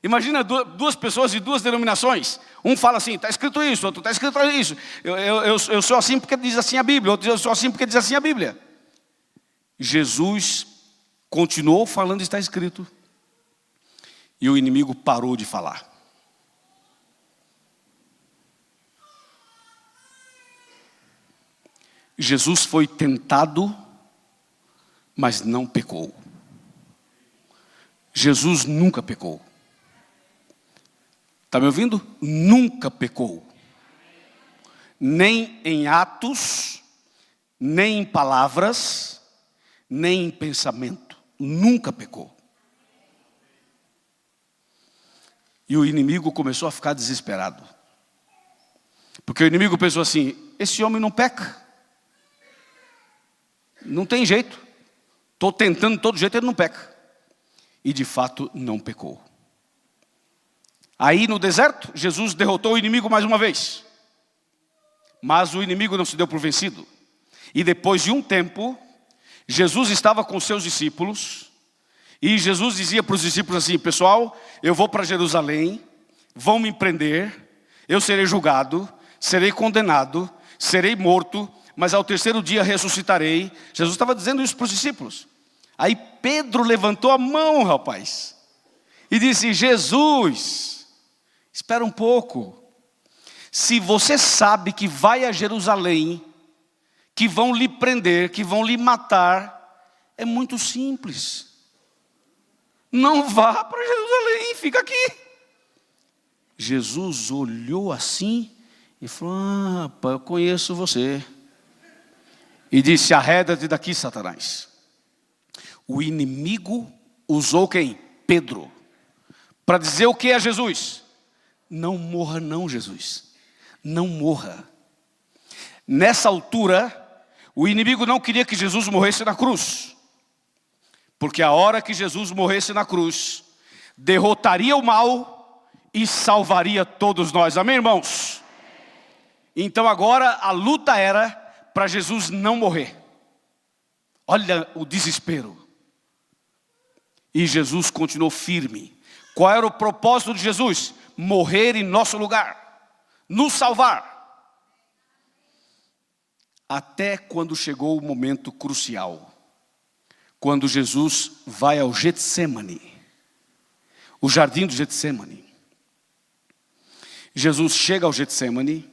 Imagina duas pessoas de duas denominações. Um fala assim, está escrito isso, outro está escrito isso. Eu sou assim porque diz assim a Bíblia, outro diz eu sou assim porque diz assim a Bíblia. Jesus continuou falando, está escrito. E o inimigo parou de falar. Jesus foi tentado, mas não pecou. Jesus nunca pecou. Está me ouvindo? Nunca pecou. Nem em atos, nem em palavras, nem em pensamento. Nunca pecou. E o inimigo começou a ficar desesperado. Porque o inimigo pensou assim, esse homem não peca. Não tem jeito. Estou tentando de todo jeito, ele não peca. E de fato não pecou. Aí no deserto, Jesus derrotou o inimigo mais uma vez. Mas o inimigo não se deu por vencido. E depois de um tempo, Jesus estava com seus discípulos. E Jesus dizia para os discípulos assim, pessoal, eu vou para Jerusalém, vão me prender, eu serei julgado, serei condenado, serei morto, mas ao terceiro dia ressuscitarei. Jesus estava dizendo isso para os discípulos. Aí Pedro levantou a mão, rapaz, e disse, Jesus, espera um pouco. Se você sabe que vai a Jerusalém, que vão lhe prender, que vão lhe matar, é muito simples. Não vá para Jerusalém, fica aqui. Jesus olhou assim e falou, rapaz, eu conheço você. E disse, arreda-te daqui, Satanás. O inimigo usou quem? Pedro. Para dizer o que a Jesus? Não morra não, Jesus. Não morra. Nessa altura, o inimigo não queria que Jesus morresse na cruz. Porque a hora que Jesus morresse na cruz, derrotaria o mal e salvaria todos nós. Amém, irmãos? Então agora a luta era para Jesus não morrer. Olha o desespero. E Jesus continuou firme. Qual era o propósito de Jesus? Morrer em nosso lugar. Nos salvar. Até quando chegou o momento crucial. Quando Jesus vai ao Getsemane. O jardim do Getsemane. Jesus chega ao Getsemane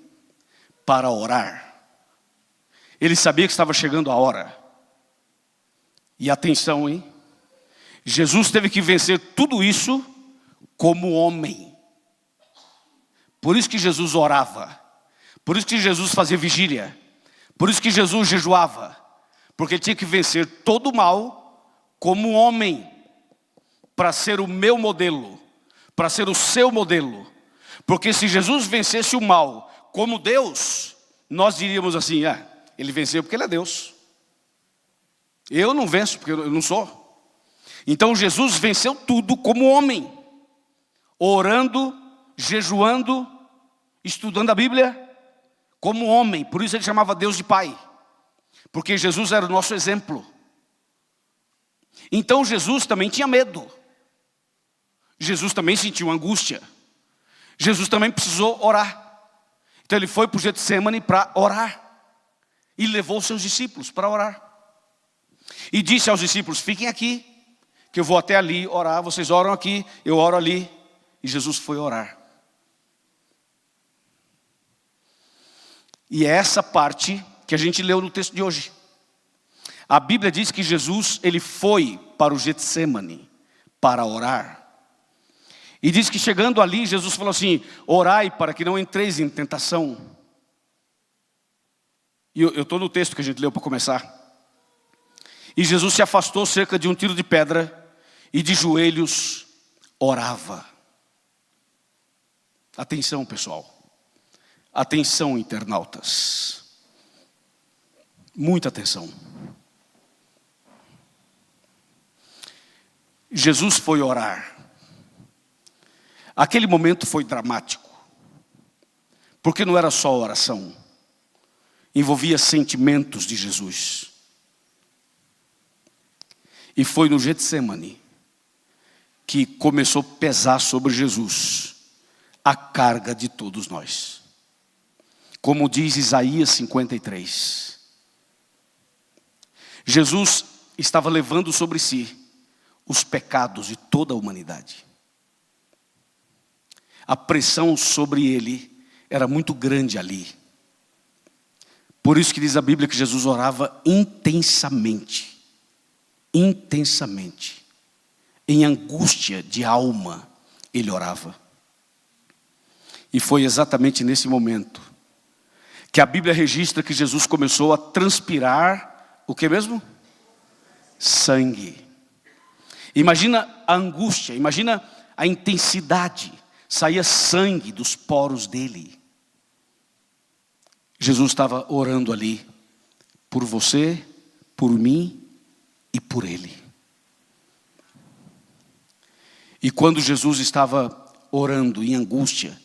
para orar. Ele sabia que estava chegando a hora. E atenção, hein? Jesus teve que vencer tudo isso como homem. Por isso que Jesus orava. Por isso que Jesus fazia vigília. Por isso que Jesus jejuava. Porque ele tinha que vencer todo o mal como homem. Para ser o meu modelo. Para ser o seu modelo. Porque se Jesus vencesse o mal como Deus, nós diríamos assim, ele venceu porque ele é Deus. Eu não venço porque eu não sou. Então Jesus venceu tudo como homem. Orando, jejuando, estudando a Bíblia, como homem. Por isso ele chamava Deus de Pai. Porque Jesus era o nosso exemplo. Então Jesus também tinha medo. Jesus também sentiu angústia. Jesus também precisou orar. Então ele foi para o Getsemane para orar. E levou os seus discípulos para orar. E disse aos discípulos, fiquem aqui, que eu vou até ali orar. Vocês oram aqui, eu oro ali. E Jesus foi orar. E é essa parte que a gente leu no texto de hoje. A Bíblia diz que Jesus, ele foi para o Getsemane para orar. E diz que chegando ali, Jesus falou assim, orai para que não entreis em tentação. E eu estou no texto que a gente leu para começar. E Jesus se afastou cerca de um tiro de pedra e de joelhos orava. Atenção, pessoal. Atenção, internautas. Muita atenção. Jesus foi orar. Aquele momento foi dramático, porque não era só oração, envolvia sentimentos de Jesus. E foi no Getsêmani que começou a pesar sobre Jesus a carga de todos nós. Como diz Isaías 53, Jesus estava levando sobre si os pecados de toda a humanidade. A pressão sobre ele era muito grande ali. Por isso que diz a Bíblia que Jesus orava intensamente. Intensamente. Em angústia de alma, ele orava. E foi exatamente nesse momento que a Bíblia registra que Jesus começou a transpirar, o que mesmo? Sangue. Imagina a angústia, imagina a intensidade. Saía sangue dos poros dele. Jesus estava orando ali por você, por mim e por ele. E quando Jesus estava orando em angústia,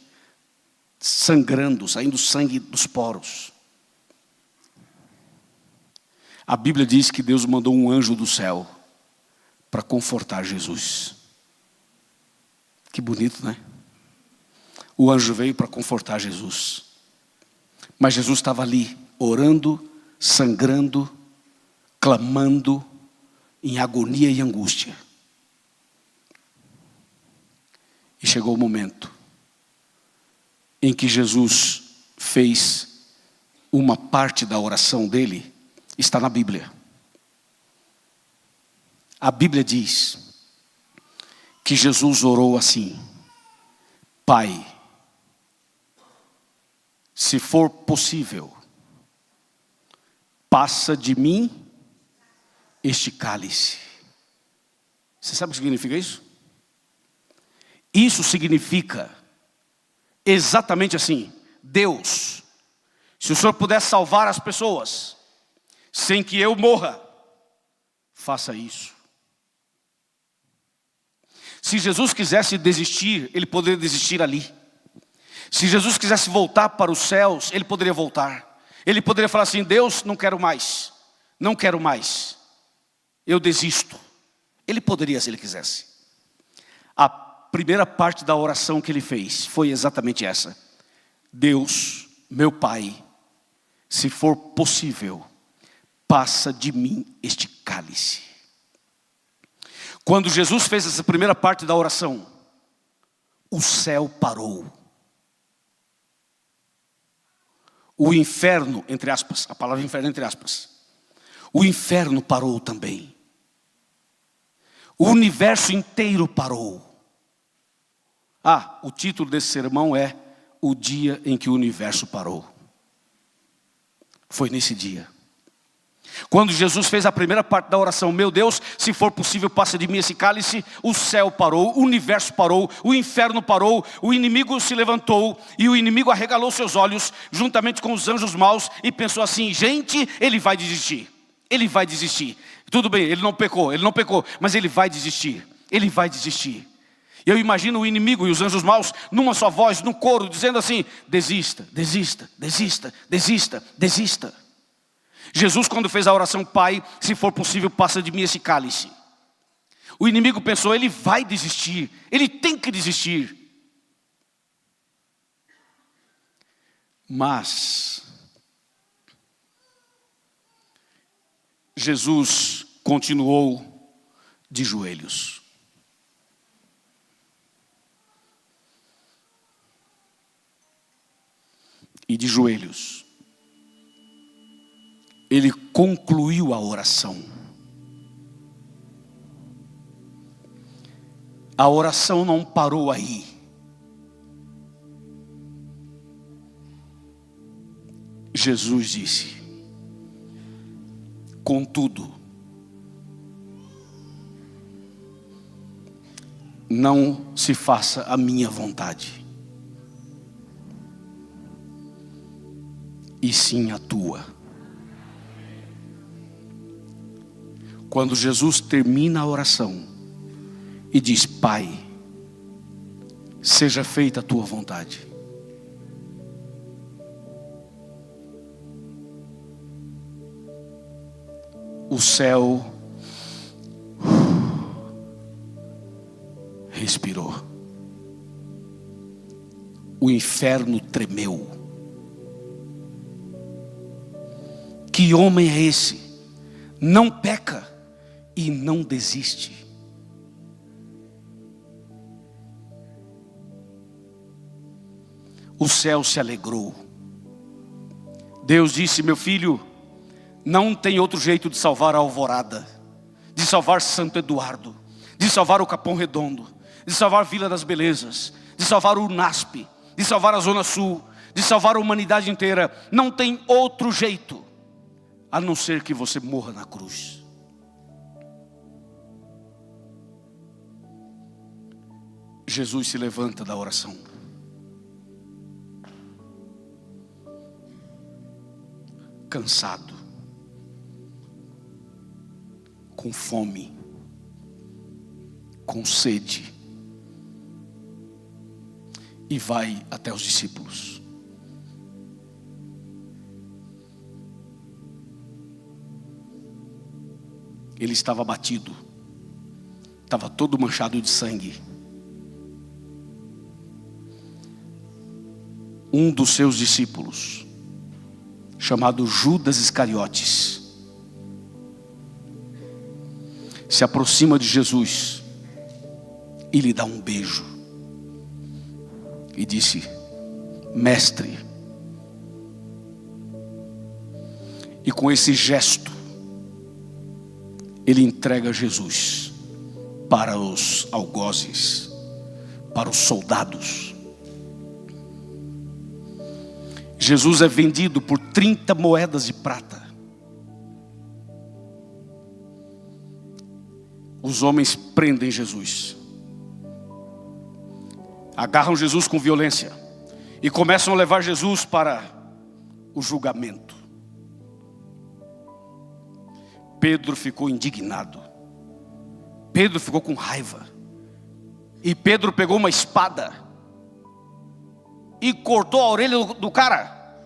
sangrando, saindo sangue dos poros, a Bíblia diz que Deus mandou um anjo do céu para confortar Jesus. Que bonito, né? O anjo veio para confortar Jesus. Mas Jesus estava ali, orando, sangrando, clamando, em agonia e angústia. E chegou o momento em que Jesus fez uma parte da oração dele, está na Bíblia. A Bíblia diz que Jesus orou assim: Pai, se for possível, passa de mim este cálice. Você sabe o que significa isso? Isso significa exatamente assim: Deus, se o Senhor puder salvar as pessoas sem que eu morra, faça isso. Se Jesus quisesse desistir, ele poderia desistir ali. Se Jesus quisesse voltar para os céus, ele poderia voltar. Ele poderia falar assim: Deus, não quero mais, eu desisto. Ele poderia, se ele quisesse. A primeira parte da oração que ele fez foi exatamente essa: Deus, meu Pai, se for possível, passa de mim este cálice. Quando Jesus fez essa primeira parte da oração, o céu parou. O inferno, entre aspas, a palavra inferno entre aspas, o inferno parou também. O universo inteiro parou. O título desse sermão é O Dia em que o Universo Parou. Foi nesse dia. Quando Jesus fez a primeira parte da oração: meu Deus, se for possível, passa de mim esse cálice. O céu parou, o universo parou, o inferno parou, o inimigo se levantou e o inimigo arregalou seus olhos juntamente com os anjos maus e pensou assim: gente, ele vai desistir. Ele vai desistir. Tudo bem, ele não pecou, mas ele vai desistir. Ele vai desistir. Eu imagino o inimigo e os anjos maus numa só voz, num coro, dizendo assim: desista, desista, desista, desista, desista. Jesus, quando fez a oração: Pai, se for possível, passa de mim esse cálice. O inimigo pensou: ele vai desistir, ele tem que desistir. Mas Jesus continuou de joelhos. E de joelhos, ele concluiu a oração. A oração não parou aí. Jesus disse: contudo, não se faça a minha vontade, e sim a tua. Quando Jesus termina a oração, e diz: Pai, seja feita a tua vontade. O céu respirou. O inferno tremeu. Que homem é esse? Não peca e não desiste. O céu se alegrou. Deus disse: meu filho, não tem outro jeito de salvar a Alvorada, de salvar Santo Eduardo, de salvar o Capão Redondo, de salvar Vila das Belezas, de salvar o NASP, de salvar a Zona Sul, de salvar a humanidade inteira. Não tem outro jeito a não ser que você morra na cruz. Jesus se levanta da oração. Cansado, com fome, com sede, e vai até os discípulos. Ele estava abatido, estava todo manchado de sangue. Um dos seus discípulos, chamado Judas Iscariotes, se aproxima de Jesus e lhe dá um beijo e disse: mestre. E com esse gesto ele entrega Jesus para os algozes, para os soldados. Jesus é vendido por 30 moedas de prata. Os homens prendem Jesus, agarram Jesus com violência e começam a levar Jesus para o julgamento. Pedro ficou indignado, Pedro ficou com raiva, e Pedro pegou uma espada e cortou a orelha do cara,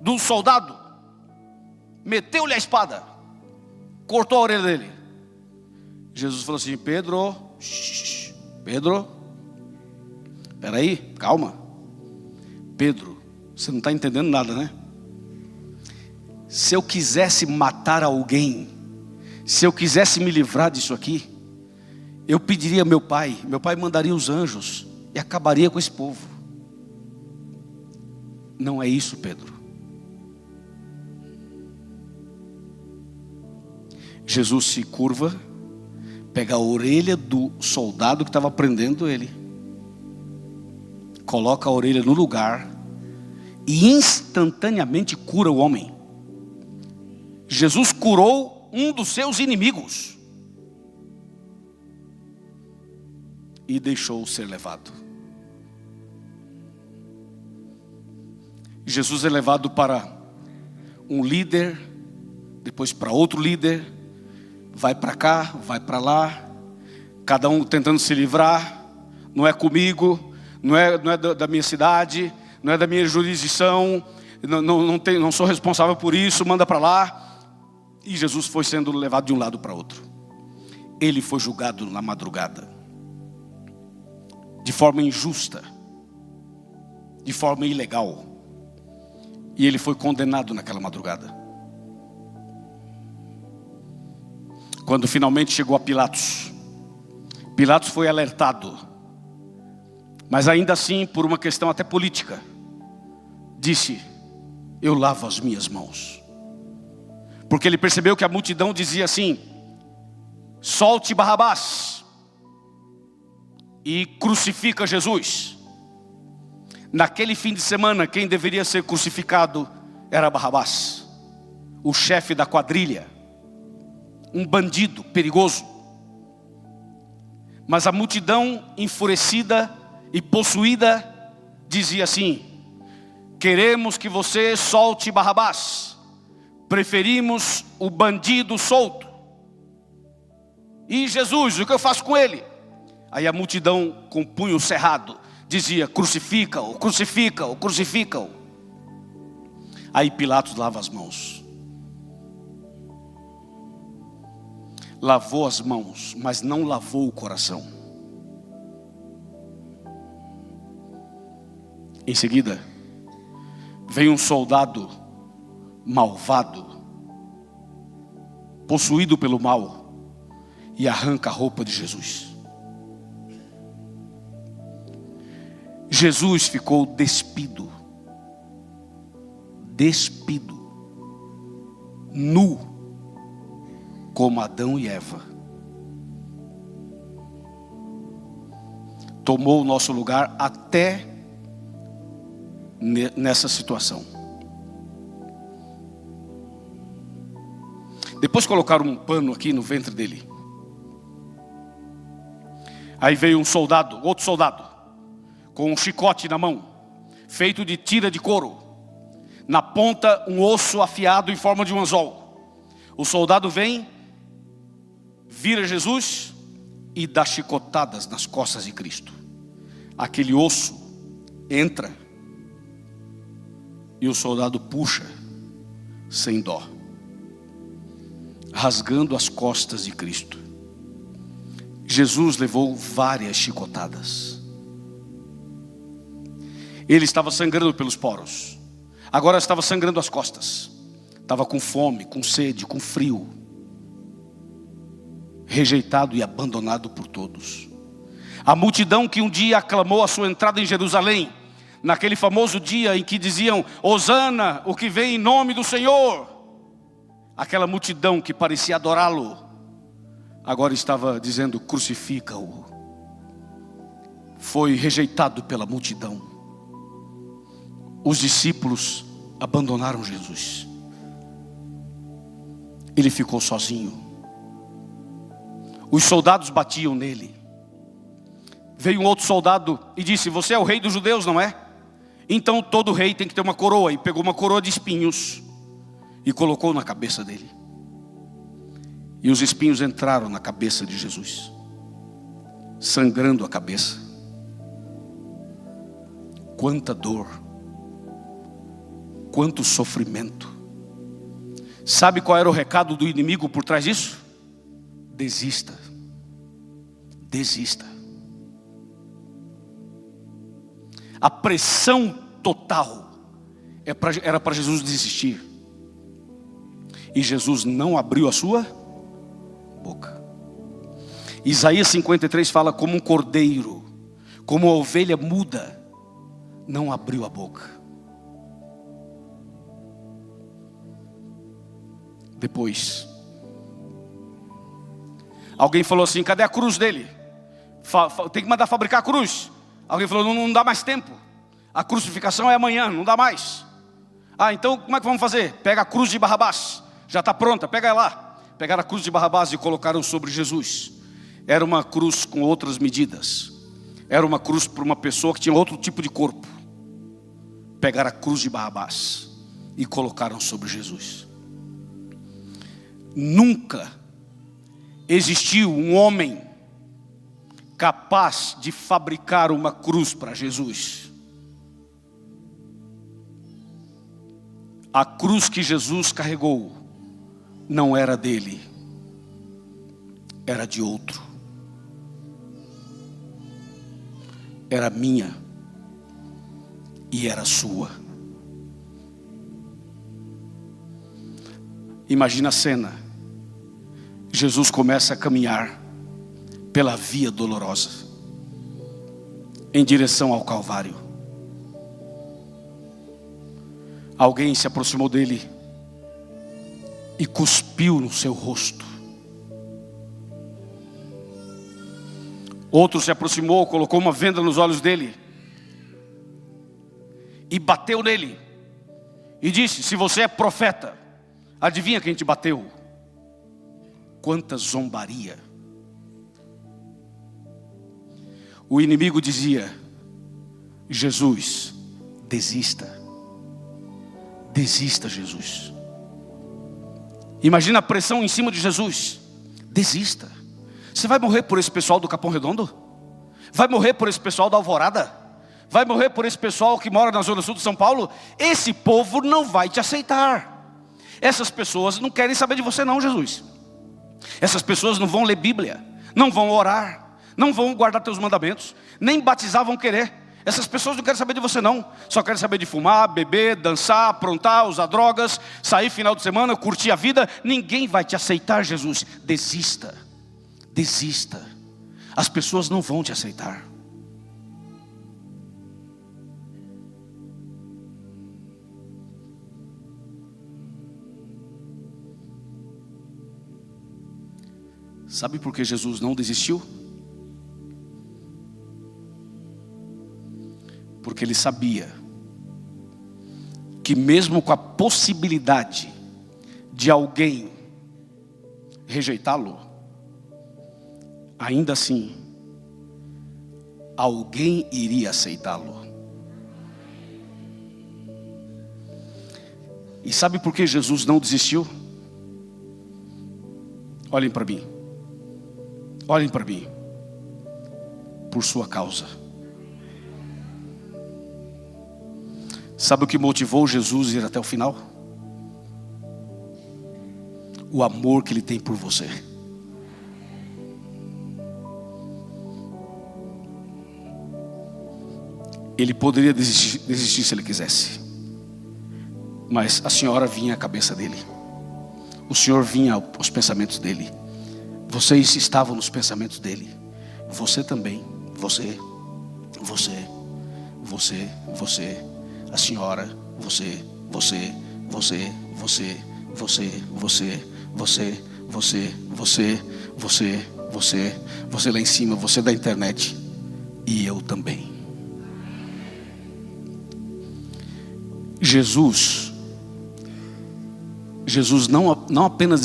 do soldado. Meteu-lhe a espada, cortou a orelha dele. Jesus falou assim: Pedro, Pedro, espera aí, calma. Pedro, você não está entendendo nada, né? Se eu quisesse matar alguém, se eu quisesse me livrar disso aqui, eu pediria ao meu pai mandaria os anjos e acabaria com esse povo. Não é isso, Pedro. Jesus se curva, pega a orelha do soldado que estava prendendo ele, coloca a orelha no lugar e instantaneamente cura o homem. Jesus curou um dos seus inimigos e deixou-o ser levado. Jesus é levado para um líder, depois para outro líder, vai para cá, vai para lá, cada um tentando se livrar. Não é comigo, não é da minha cidade, não é da minha jurisdição, não sou responsável por isso, manda para lá. E Jesus foi sendo levado de um lado para outro. Ele foi julgado na madrugada, de forma injusta, de forma ilegal, e ele foi condenado naquela madrugada. Quando finalmente chegou a Pilatos, Pilatos foi alertado, mas ainda assim, por uma questão até política, disse: eu lavo as minhas mãos. Porque ele percebeu que a multidão dizia assim: solte Barrabás e crucifica Jesus. Naquele fim de semana, quem deveria ser crucificado era Barrabás, o chefe da quadrilha, um bandido perigoso. Mas a multidão, enfurecida e possuída, dizia assim: queremos que você solte Barrabás, preferimos o bandido solto. E Jesus, o que eu faço com ele? Aí a multidão com o punho cerrado dizia: crucifica-o, crucifica-o, crucifica-o. Aí Pilatos lava as mãos. Lavou as mãos, mas não lavou o coração. Em seguida, vem um soldado malvado, possuído pelo mal, e arranca a roupa de Jesus. Jesus ficou despido, nu, como Adão e Eva. Tomou o nosso lugar até nessa situação. Depois colocaram um pano aqui no ventre dele. Aí veio um soldado, outro soldado, com um chicote na mão, feito de tira de couro, na ponta um osso afiado em forma de um anzol. O soldado vem, vira Jesus e dá chicotadas nas costas de Cristo. Aquele osso entra e o soldado puxa sem dó, rasgando as costas de Cristo. Jesus levou várias chicotadas. Ele estava sangrando pelos poros. Agora estava sangrando as costas. Estava com fome, com sede, com frio. Rejeitado e abandonado por todos. A multidão que um dia aclamou a sua entrada em Jerusalém, naquele famoso dia em que diziam: Hosana, o que vem em nome do Senhor. Aquela multidão que parecia adorá-lo, agora estava dizendo: crucifica-o. Foi rejeitado pela multidão. Os discípulos abandonaram Jesus. Ele ficou sozinho. Os soldados batiam nele. Veio um outro soldado e disse: você é o rei dos judeus, não é? Então todo rei tem que ter uma coroa. E pegou uma coroa de espinhos e colocou na cabeça dele. E os espinhos entraram na cabeça de Jesus, sangrando a cabeça. Quanta dor, quanto sofrimento. Sabe qual era o recado do inimigo por trás disso? Desista. Desista. A pressão total era para Jesus desistir. E Jesus não abriu a sua boca. Isaías 53 fala: como um cordeiro, como uma ovelha muda, não abriu a boca. Depois, alguém falou assim: cadê a cruz dele? Tem que mandar fabricar a cruz. Alguém falou: não dá mais tempo. A crucificação é amanhã, não dá mais. Então como é que vamos fazer? Pega a cruz de Barrabás, já está pronta, pega lá. Pegaram a cruz de Barrabás e colocaram sobre Jesus. Era uma cruz com outras medidas. Era uma cruz para uma pessoa que tinha outro tipo de corpo. Pegaram a cruz de Barrabás e colocaram sobre Jesus. Nunca existiu um homem capaz de fabricar uma cruz para Jesus. A cruz que Jesus carregou não era dele, era de outro. Era minha e era sua. Imagina a cena. Jesus começa a caminhar pela via dolorosa em direção ao Calvário. Alguém se aproximou dele e cuspiu no seu rosto. Outro se aproximou, colocou uma venda nos olhos dele e bateu nele e disse: se você é profeta, adivinha quem te bateu? Quanta zombaria. O inimigo dizia: Jesus, desista. Desista, Jesus. Imagina a pressão em cima de Jesus. Desista. Você vai morrer por esse pessoal do Capão Redondo? Vai morrer por esse pessoal da Alvorada? Vai morrer por esse pessoal que mora na zona sul de São Paulo? Esse povo não vai te aceitar. Essas pessoas não querem saber de você não, Jesus. Essas pessoas não vão ler Bíblia, não vão orar, não vão guardar teus mandamentos, nem batizar vão querer. Essas pessoas não querem saber de você não. Só querem saber de fumar, beber, dançar, aprontar, usar drogas, sair final de semana, curtir a vida. Ninguém vai te aceitar, Jesus. Desista. Desista. As pessoas não vão te aceitar. Sabe por que Jesus não desistiu? Porque ele sabia que mesmo com a possibilidade de alguém rejeitá-lo, ainda assim, alguém iria aceitá-lo. E sabe por que Jesus não desistiu? Olhem para mim. Olhem para mim. Por sua causa. Sabe o que motivou Jesus a ir até o final? O amor que ele tem por você. Ele poderia desistir se ele quisesse, mas a senhora vinha à cabeça dele, o Senhor vinha aos pensamentos dele, vocês estavam nos pensamentos dele, você também, você, a senhora, você, lá em cima, você da internet, e eu também. Jesus não apenas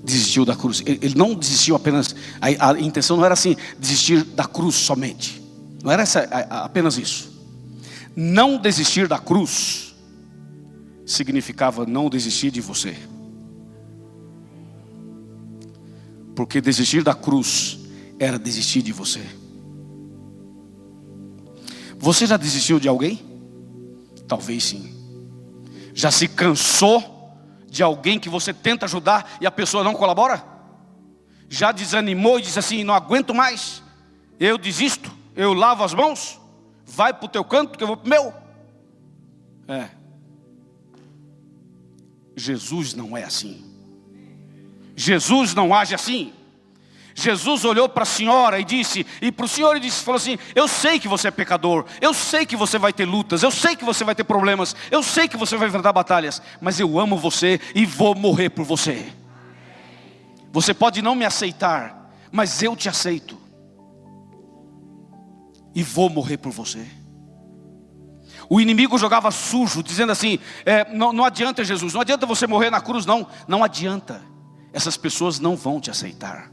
desistiu da cruz. Ele não desistiu apenas, a intenção não era assim, desistir da cruz somente. Não era apenas isso. Não desistir da cruz significava não desistir de você. Porque desistir da cruz era desistir de você. Você já desistiu de alguém? Talvez sim. Já se cansou de alguém que você tenta ajudar e a pessoa não colabora? Já desanimou e disse assim, não aguento mais, eu desisto, eu lavo as mãos, vai para o teu canto que eu vou para o meu? Jesus não é assim. Jesus não age assim. Jesus olhou para a senhora e disse, e para o senhor falou assim, eu sei que você é pecador, eu sei que você vai ter lutas, eu sei que você vai ter problemas, eu sei que você vai enfrentar batalhas, mas eu amo você e vou morrer por você. Você pode não me aceitar, mas eu te aceito e vou morrer por você. O inimigo jogava sujo, dizendo assim, não adianta Jesus, não adianta você morrer na cruz, não adianta, essas pessoas não vão te aceitar.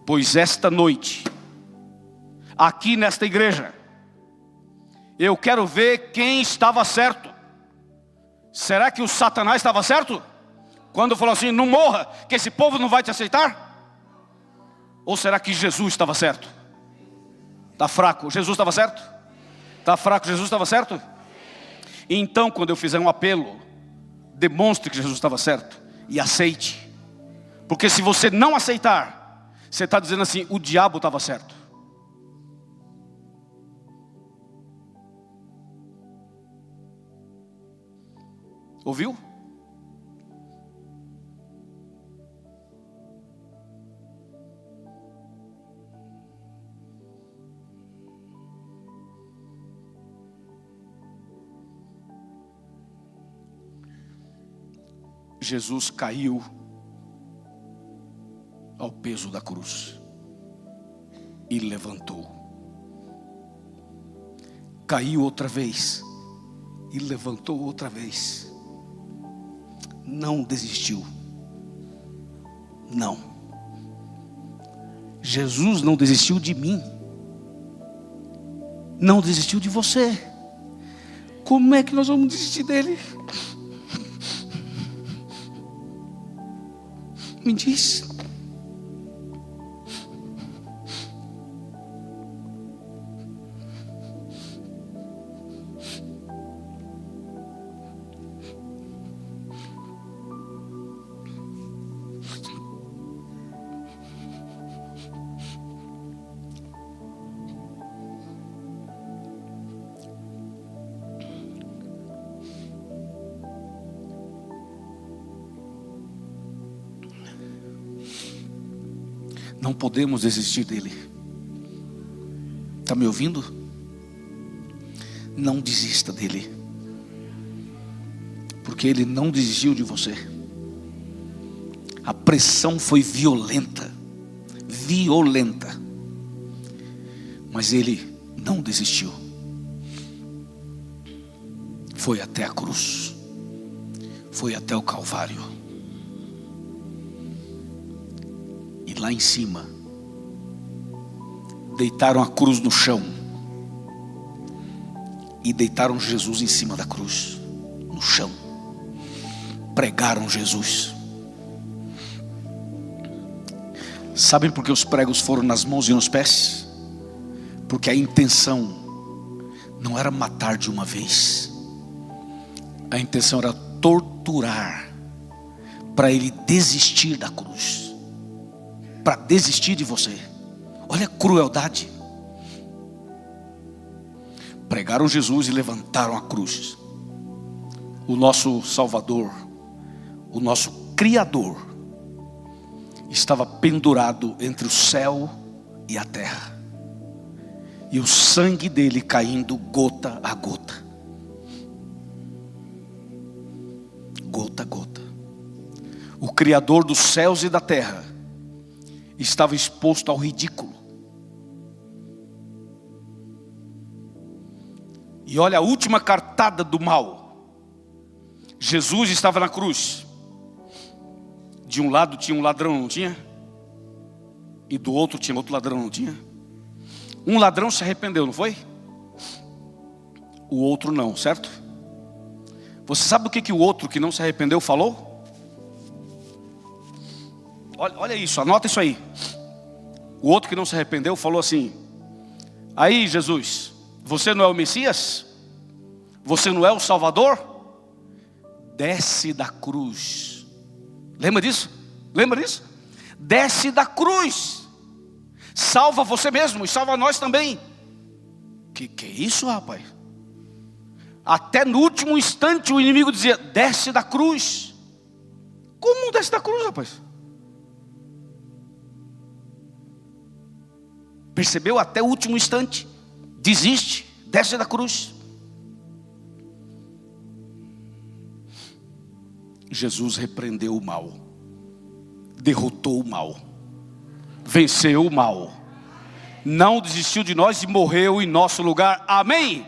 Pois esta noite, aqui nesta igreja, eu quero ver quem estava certo. Será que o Satanás estava certo? Quando falou assim, não morra, que esse povo não vai te aceitar? Ou será que Jesus estava certo? Está fraco, Jesus estava certo? Está fraco, Jesus estava certo? Então quando eu fizer um apelo, demonstre que Jesus estava certo e aceite. Porque se você não aceitar, você está dizendo assim, o diabo estava certo. Ouviu? Jesus caiu ao peso da cruz e levantou. Caiu outra vez e levantou outra vez. Não desistiu. Não. Jesus não desistiu de mim. Não desistiu de você. Como é que nós vamos desistir dele? Me diz. Não podemos desistir dele. Está me ouvindo? Não desista dele, porque ele não desistiu de você. A pressão foi violenta, mas ele não desistiu. Foi até a cruz, foi até o Calvário. E lá em cima deitaram a cruz no chão e deitaram Jesus em cima da cruz, no chão. Pregaram Jesus. Sabem por que os pregos foram nas mãos e nos pés? Porque a intenção não era matar de uma vez. A intenção era torturar, para ele desistir da cruz, para desistir de você. Olha a crueldade. Pregaram Jesus e levantaram a cruz. O nosso Salvador, o nosso Criador, estava pendurado entre o céu e a terra, e o sangue dele caindo gota a gota, gota a gota. O Criador dos céus e da terra estava exposto ao ridículo. E olha a última cartada do mal. Jesus estava na cruz. De um lado tinha um ladrão, não tinha? E do outro tinha outro ladrão, não tinha? Um ladrão se arrependeu, não foi? O outro não, certo? Você sabe o que o outro que não se arrependeu falou? Olha isso, anota isso aí. O outro que não se arrependeu falou assim: aí Jesus, você não é o Messias? Você não é o Salvador? Desce da cruz. Lembra disso? Lembra disso? Desce da cruz. Salva você mesmo e salva nós também. Que é isso, rapaz? Até no último instante o inimigo dizia: desce da cruz. Como desce da cruz, rapaz? Percebeu? Até o último instante. Desiste, desce da cruz. Jesus repreendeu o mal, derrotou o mal, venceu o mal, não desistiu de nós e morreu em nosso lugar. Amém?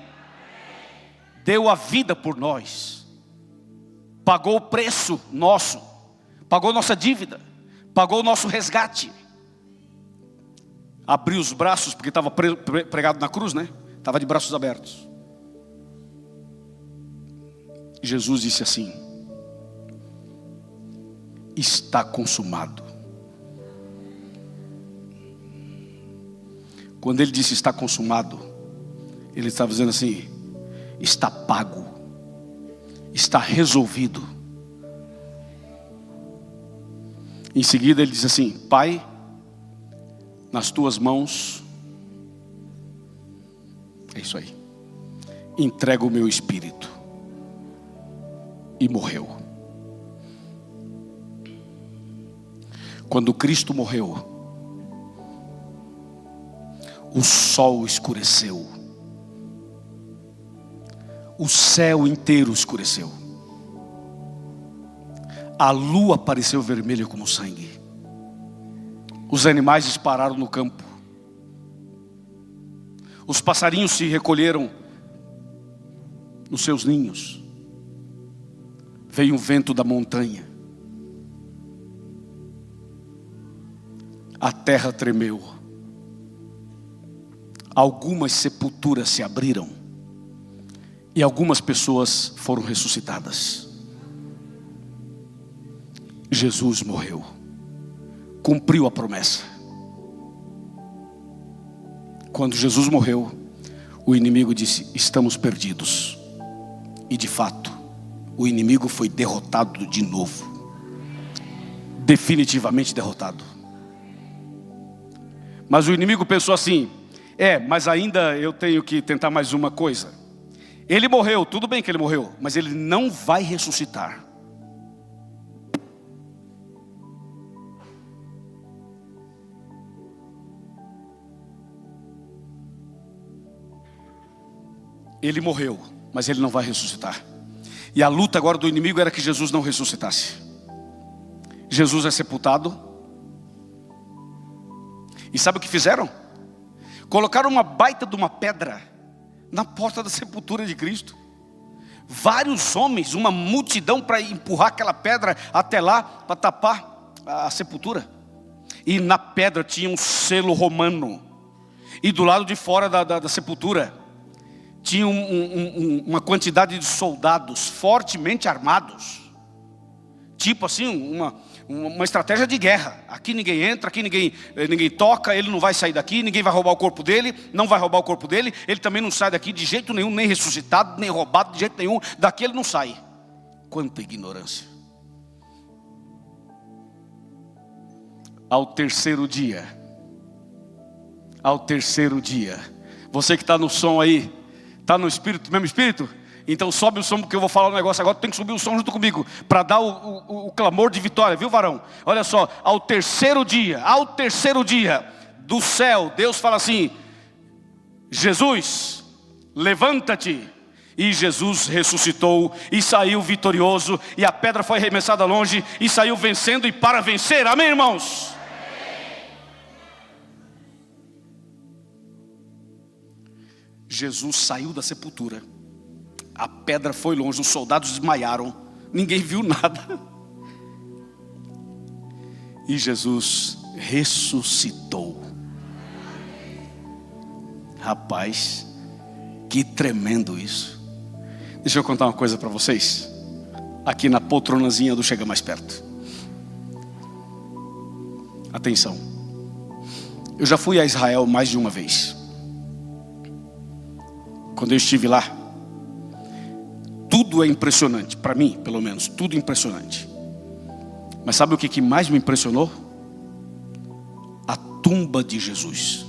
Deu a vida por nós, pagou o preço nosso, pagou nossa dívida, pagou o nosso resgate. Abriu os braços, porque estava pregado na cruz, né? Estava de braços abertos. Jesus disse assim: está consumado. Quando ele disse está consumado, ele estava dizendo assim: está pago, está resolvido. Em seguida ele diz assim: Pai, nas tuas mãos, é isso aí, entrego o meu espírito. E morreu. Quando Cristo morreu, o sol escureceu, o céu inteiro escureceu, a lua apareceu vermelha como sangue, os animais dispararam no campo, os passarinhos se recolheram nos seus ninhos, veio um vento da montanha, a terra tremeu, algumas sepulturas se abriram e algumas pessoas foram ressuscitadas. Jesus morreu, cumpriu a promessa. Quando Jesus morreu, o inimigo disse: estamos perdidos. E de fato, o inimigo foi derrotado de novo, definitivamente derrotado. Mas o inimigo pensou assim: mas ainda eu tenho que tentar mais uma coisa. Ele morreu, tudo bem que ele morreu, mas ele não vai ressuscitar. ele morreu, mas ele não vai ressuscitar. E a luta agora do inimigo era que Jesus não ressuscitasse. Jesus é sepultado. E sabe o que fizeram? Colocaram uma baita de uma pedra na porta da sepultura de Cristo. Vários homens, uma multidão para empurrar aquela pedra até lá, para tapar a sepultura. E na pedra tinha um selo romano. E do lado de fora da sepultura tinha uma quantidade de soldados fortemente armados. Tipo assim, uma estratégia de guerra. Aqui ninguém entra, aqui ninguém toca, ele não vai sair daqui, ninguém vai roubar o corpo dele, não vai roubar o corpo dele, ele também não sai daqui de jeito nenhum, nem ressuscitado, nem roubado de jeito nenhum, daqui ele não sai. Quanta ignorância. Ao terceiro dia, você que está no som aí, está no espírito, mesmo espírito? Então sobe o som, porque eu vou falar um negócio agora, tem que subir o som junto comigo, para dar o clamor de vitória, viu, varão? Olha só, ao terceiro dia do céu, Deus fala assim: Jesus, levanta-te. E Jesus ressuscitou e saiu vitorioso, e a pedra foi arremessada longe e saiu vencendo e para vencer. Amém, irmãos? Jesus saiu da sepultura, a pedra foi longe, os soldados desmaiaram, ninguém viu nada. E Jesus ressuscitou. Rapaz, que tremendo isso. Deixa eu contar uma coisa para vocês. Aqui na poltronazinha do Chega Mais Perto. Atenção. Eu já fui a Israel mais de uma vez. Quando eu estive lá, tudo é impressionante, para mim pelo menos, tudo impressionante. Mas sabe o que mais me impressionou? A tumba de Jesus.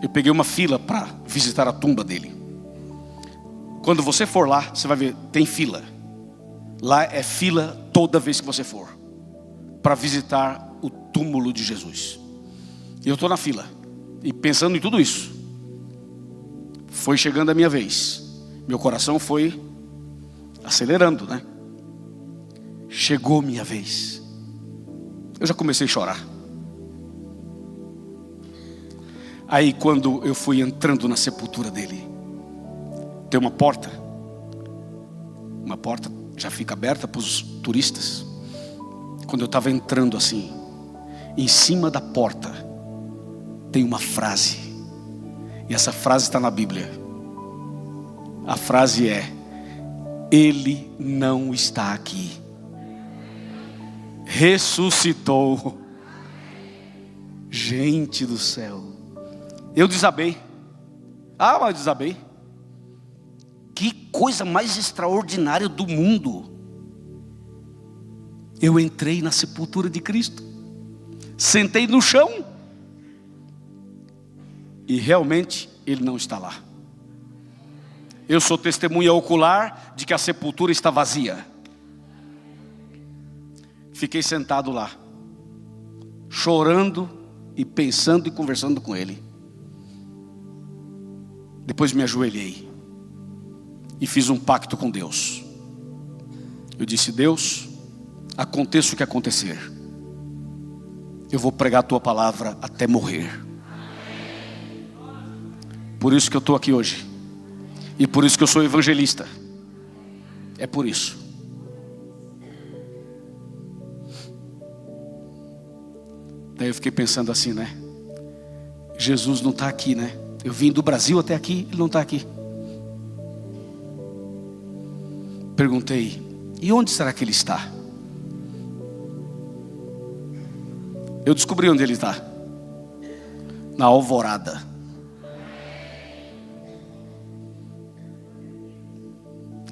Eu peguei uma fila para visitar a tumba dele. Quando você for lá, você vai ver, tem fila. Lá é fila toda vez que você for, para visitar o túmulo de Jesus. E eu estou na fila, e pensando em tudo isso. Foi chegando a minha vez. Meu coração foi acelerando, né? Chegou minha vez. Eu já comecei a chorar. Aí quando eu fui entrando na sepultura dele, tem uma porta já fica aberta para os turistas. Quando eu estava entrando assim, em cima da porta tem uma frase, e essa frase está na Bíblia. A frase é: Ele não está aqui, ressuscitou. Gente do céu, eu desabei. Mas desabei. Que coisa mais extraordinária do mundo. Eu entrei na sepultura de Cristo, sentei no chão, e realmente Ele não está lá. Eu sou testemunha ocular de que a sepultura está vazia. Fiquei sentado lá, chorando e pensando e conversando com Ele. Depois me ajoelhei e fiz um pacto com Deus. Eu disse: Deus, aconteça o que acontecer, eu vou pregar a Tua palavra até morrer. Por isso que eu estou aqui hoje, e por isso que eu sou evangelista. É por isso. Daí eu fiquei pensando assim, né? Jesus não está aqui, né? Eu vim do Brasil até aqui, Ele não está aqui. Perguntei: e onde será que Ele está? Eu descobri onde Ele está. Na alvorada.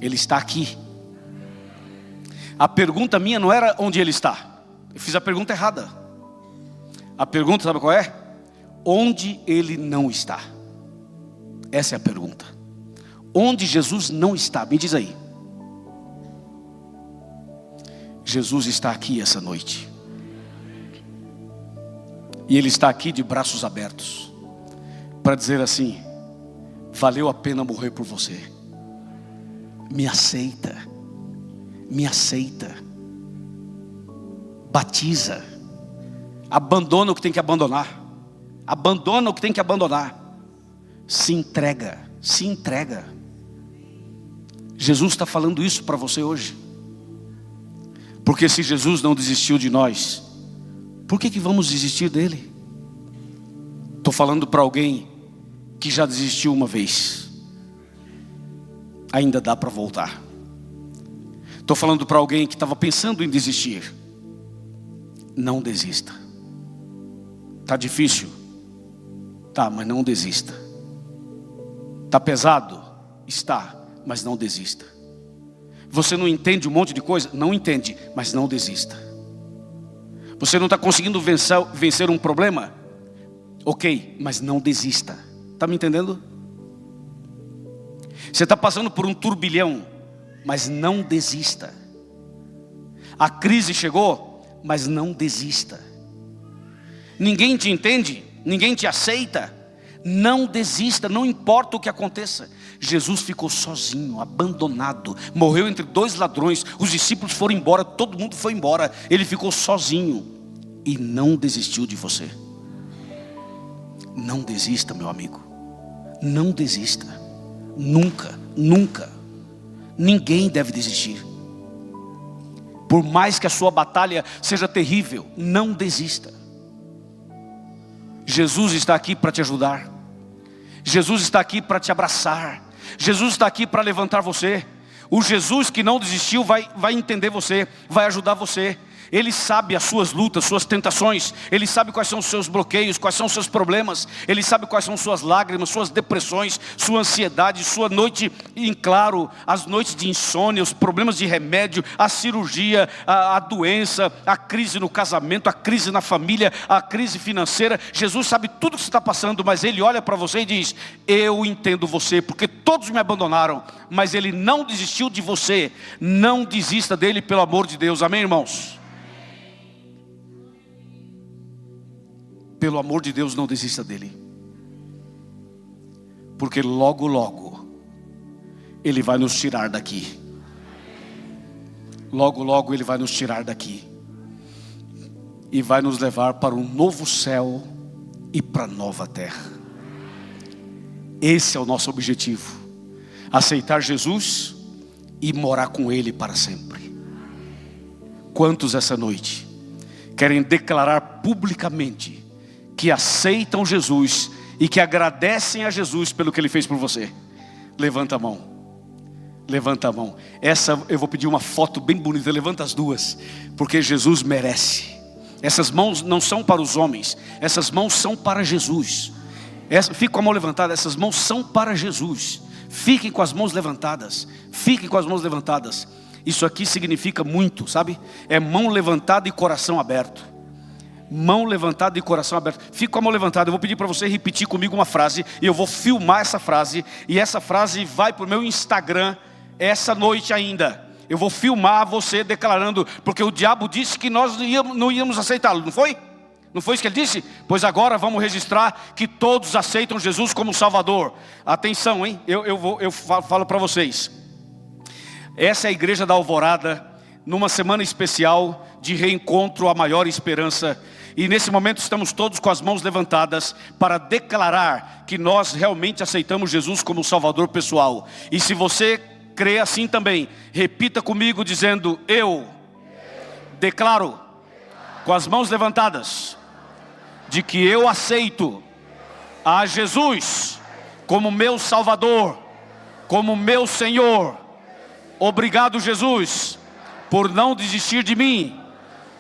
Ele está aqui. A pergunta minha não era onde Ele está. Eu fiz a pergunta errada. A pergunta, sabe qual é? Onde Ele não está. Essa é a pergunta. Onde Jesus não está? Me diz aí. Jesus está aqui essa noite. E Ele está aqui de braços abertos, para dizer assim: valeu a pena morrer por você. Me aceita, me aceita, batiza, abandona o que tem que abandonar, abandona o que tem que abandonar, se entrega, se entrega. Jesus está falando isso para você hoje, porque se Jesus não desistiu de nós, por que vamos desistir dele? Estou falando para alguém que já desistiu uma vez, ainda dá para voltar. Estou falando para alguém que estava pensando em desistir, não desista. Está difícil? Tá, mas não desista. Está pesado? Está, mas não desista. Você não entende um monte de coisa? Não entende, mas não desista. Você não está conseguindo vencer um problema? Ok, mas não desista. Está me entendendo? Você está passando por um turbilhão, mas não desista. A crise chegou, mas não desista. Ninguém te entende, ninguém te aceita. Não desista, não importa o que aconteça. Jesus ficou sozinho, abandonado, morreu entre dois ladrões. Os discípulos foram embora, todo mundo foi embora. Ele ficou sozinho e não desistiu de você. Não desista, meu amigo. Não desista. Nunca, nunca. Ninguém deve desistir. Por mais que a sua batalha seja terrível, não desista. Jesus está aqui para te ajudar. Jesus está aqui para te abraçar. Jesus está aqui para levantar você. O Jesus que não desistiu vai entender você, vai ajudar você. Ele sabe as suas lutas, suas tentações. Ele sabe quais são os seus bloqueios, quais são os seus problemas. Ele sabe quais são suas lágrimas, suas depressões, sua ansiedade, sua noite em claro, as noites de insônia, os problemas de remédio, a cirurgia, a doença, a crise no casamento, a crise na família, a crise financeira. Jesus sabe tudo o que você está passando, mas Ele olha para você e diz: eu entendo você, porque todos me abandonaram, mas Ele não desistiu de você. Não desista dele, pelo amor de Deus. Amém, irmãos? Pelo amor de Deus, não desista dele. Porque logo, logo Ele vai nos tirar daqui. Logo, logo Ele vai nos tirar daqui e vai nos levar para um novo céu e para a nova terra. Esse é o nosso objetivo: aceitar Jesus e morar com Ele para sempre. Quantos essa noite querem declarar publicamente que aceitam Jesus e que agradecem a Jesus pelo que Ele fez por você? Levanta a mão. Levanta a mão. Essa eu vou pedir uma foto bem bonita. Levanta as duas, porque Jesus merece. Essas mãos não são para os homens, essas mãos são para Jesus. Fique com a mão levantada. Essas mãos são para Jesus. Fiquem com as mãos levantadas. Fiquem com as mãos levantadas. Isso aqui significa muito, sabe? É mão levantada e coração aberto. Mão levantada e coração aberto. Fica com a mão levantada. Eu vou pedir para você repetir comigo uma frase, e eu vou filmar essa frase, e essa frase vai para o meu Instagram essa noite ainda. Eu vou filmar você declarando, porque o diabo disse que nós não íamos aceitá-lo, não foi? Não foi isso que ele disse? Pois agora vamos registrar que todos aceitam Jesus como Salvador. Atenção, hein? Eu falo para vocês. Essa é a igreja da Alvorada, numa semana especial de reencontro à maior esperança. E nesse momento estamos todos com as mãos levantadas para declarar que nós realmente aceitamos Jesus como Salvador pessoal. E se você crê assim também, repita comigo dizendo: eu declaro com as mãos levantadas de que eu aceito a Jesus como meu Salvador, como meu Senhor. Obrigado, Jesus, por não desistir de mim.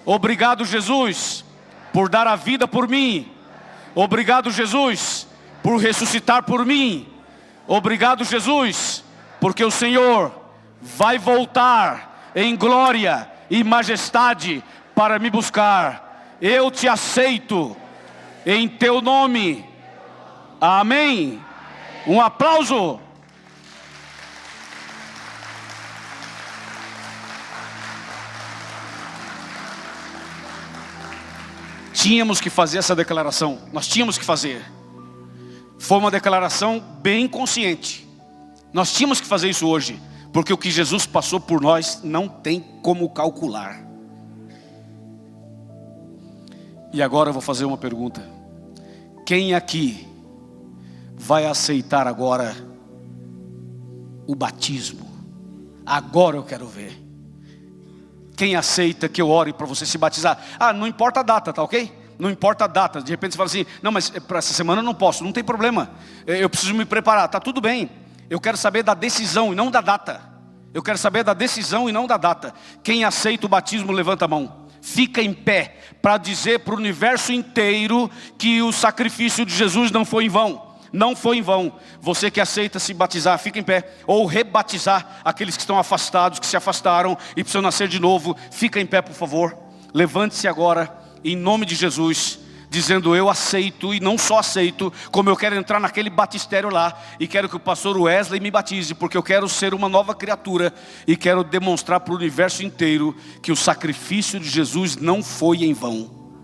Obrigado, Jesus, por dar a vida por mim. Obrigado, Jesus, por ressuscitar por mim. Obrigado, Jesus, porque o Senhor vai voltar em glória e majestade para me buscar. Eu te aceito em teu nome. Amém. Um aplauso. Tínhamos que fazer essa declaração. Nós tínhamos que fazer. Foi uma declaração bem consciente. Nós tínhamos que fazer isso hoje, porque o que Jesus passou por nós não tem como calcular. E agora eu vou fazer uma pergunta. Quem aqui vai aceitar agora o batismo? Agora eu quero ver. Quem aceita que eu ore para você se batizar? Não importa a data, tá ok? Não importa a data. De repente você fala assim: não, mas para essa semana eu não posso. Não tem problema, eu preciso me preparar. Tá tudo bem. Eu quero saber da decisão e não da data. Eu quero saber da decisão e não da data. Quem aceita o batismo, levanta a mão. Fica em pé para dizer para o universo inteiro que o sacrifício de Jesus não foi em vão. Não foi em vão. Você que aceita se batizar, fica em pé. Ou rebatizar aqueles que estão afastados, que se afastaram e precisam nascer de novo. Fica em pé, por favor. Levante-se agora, em nome de Jesus, dizendo: eu aceito, e não só aceito, como eu quero entrar naquele batistério lá, e quero que o pastor Wesley me batize, porque eu quero ser uma nova criatura, e quero demonstrar para o universo inteiro que o sacrifício de Jesus não foi em vão.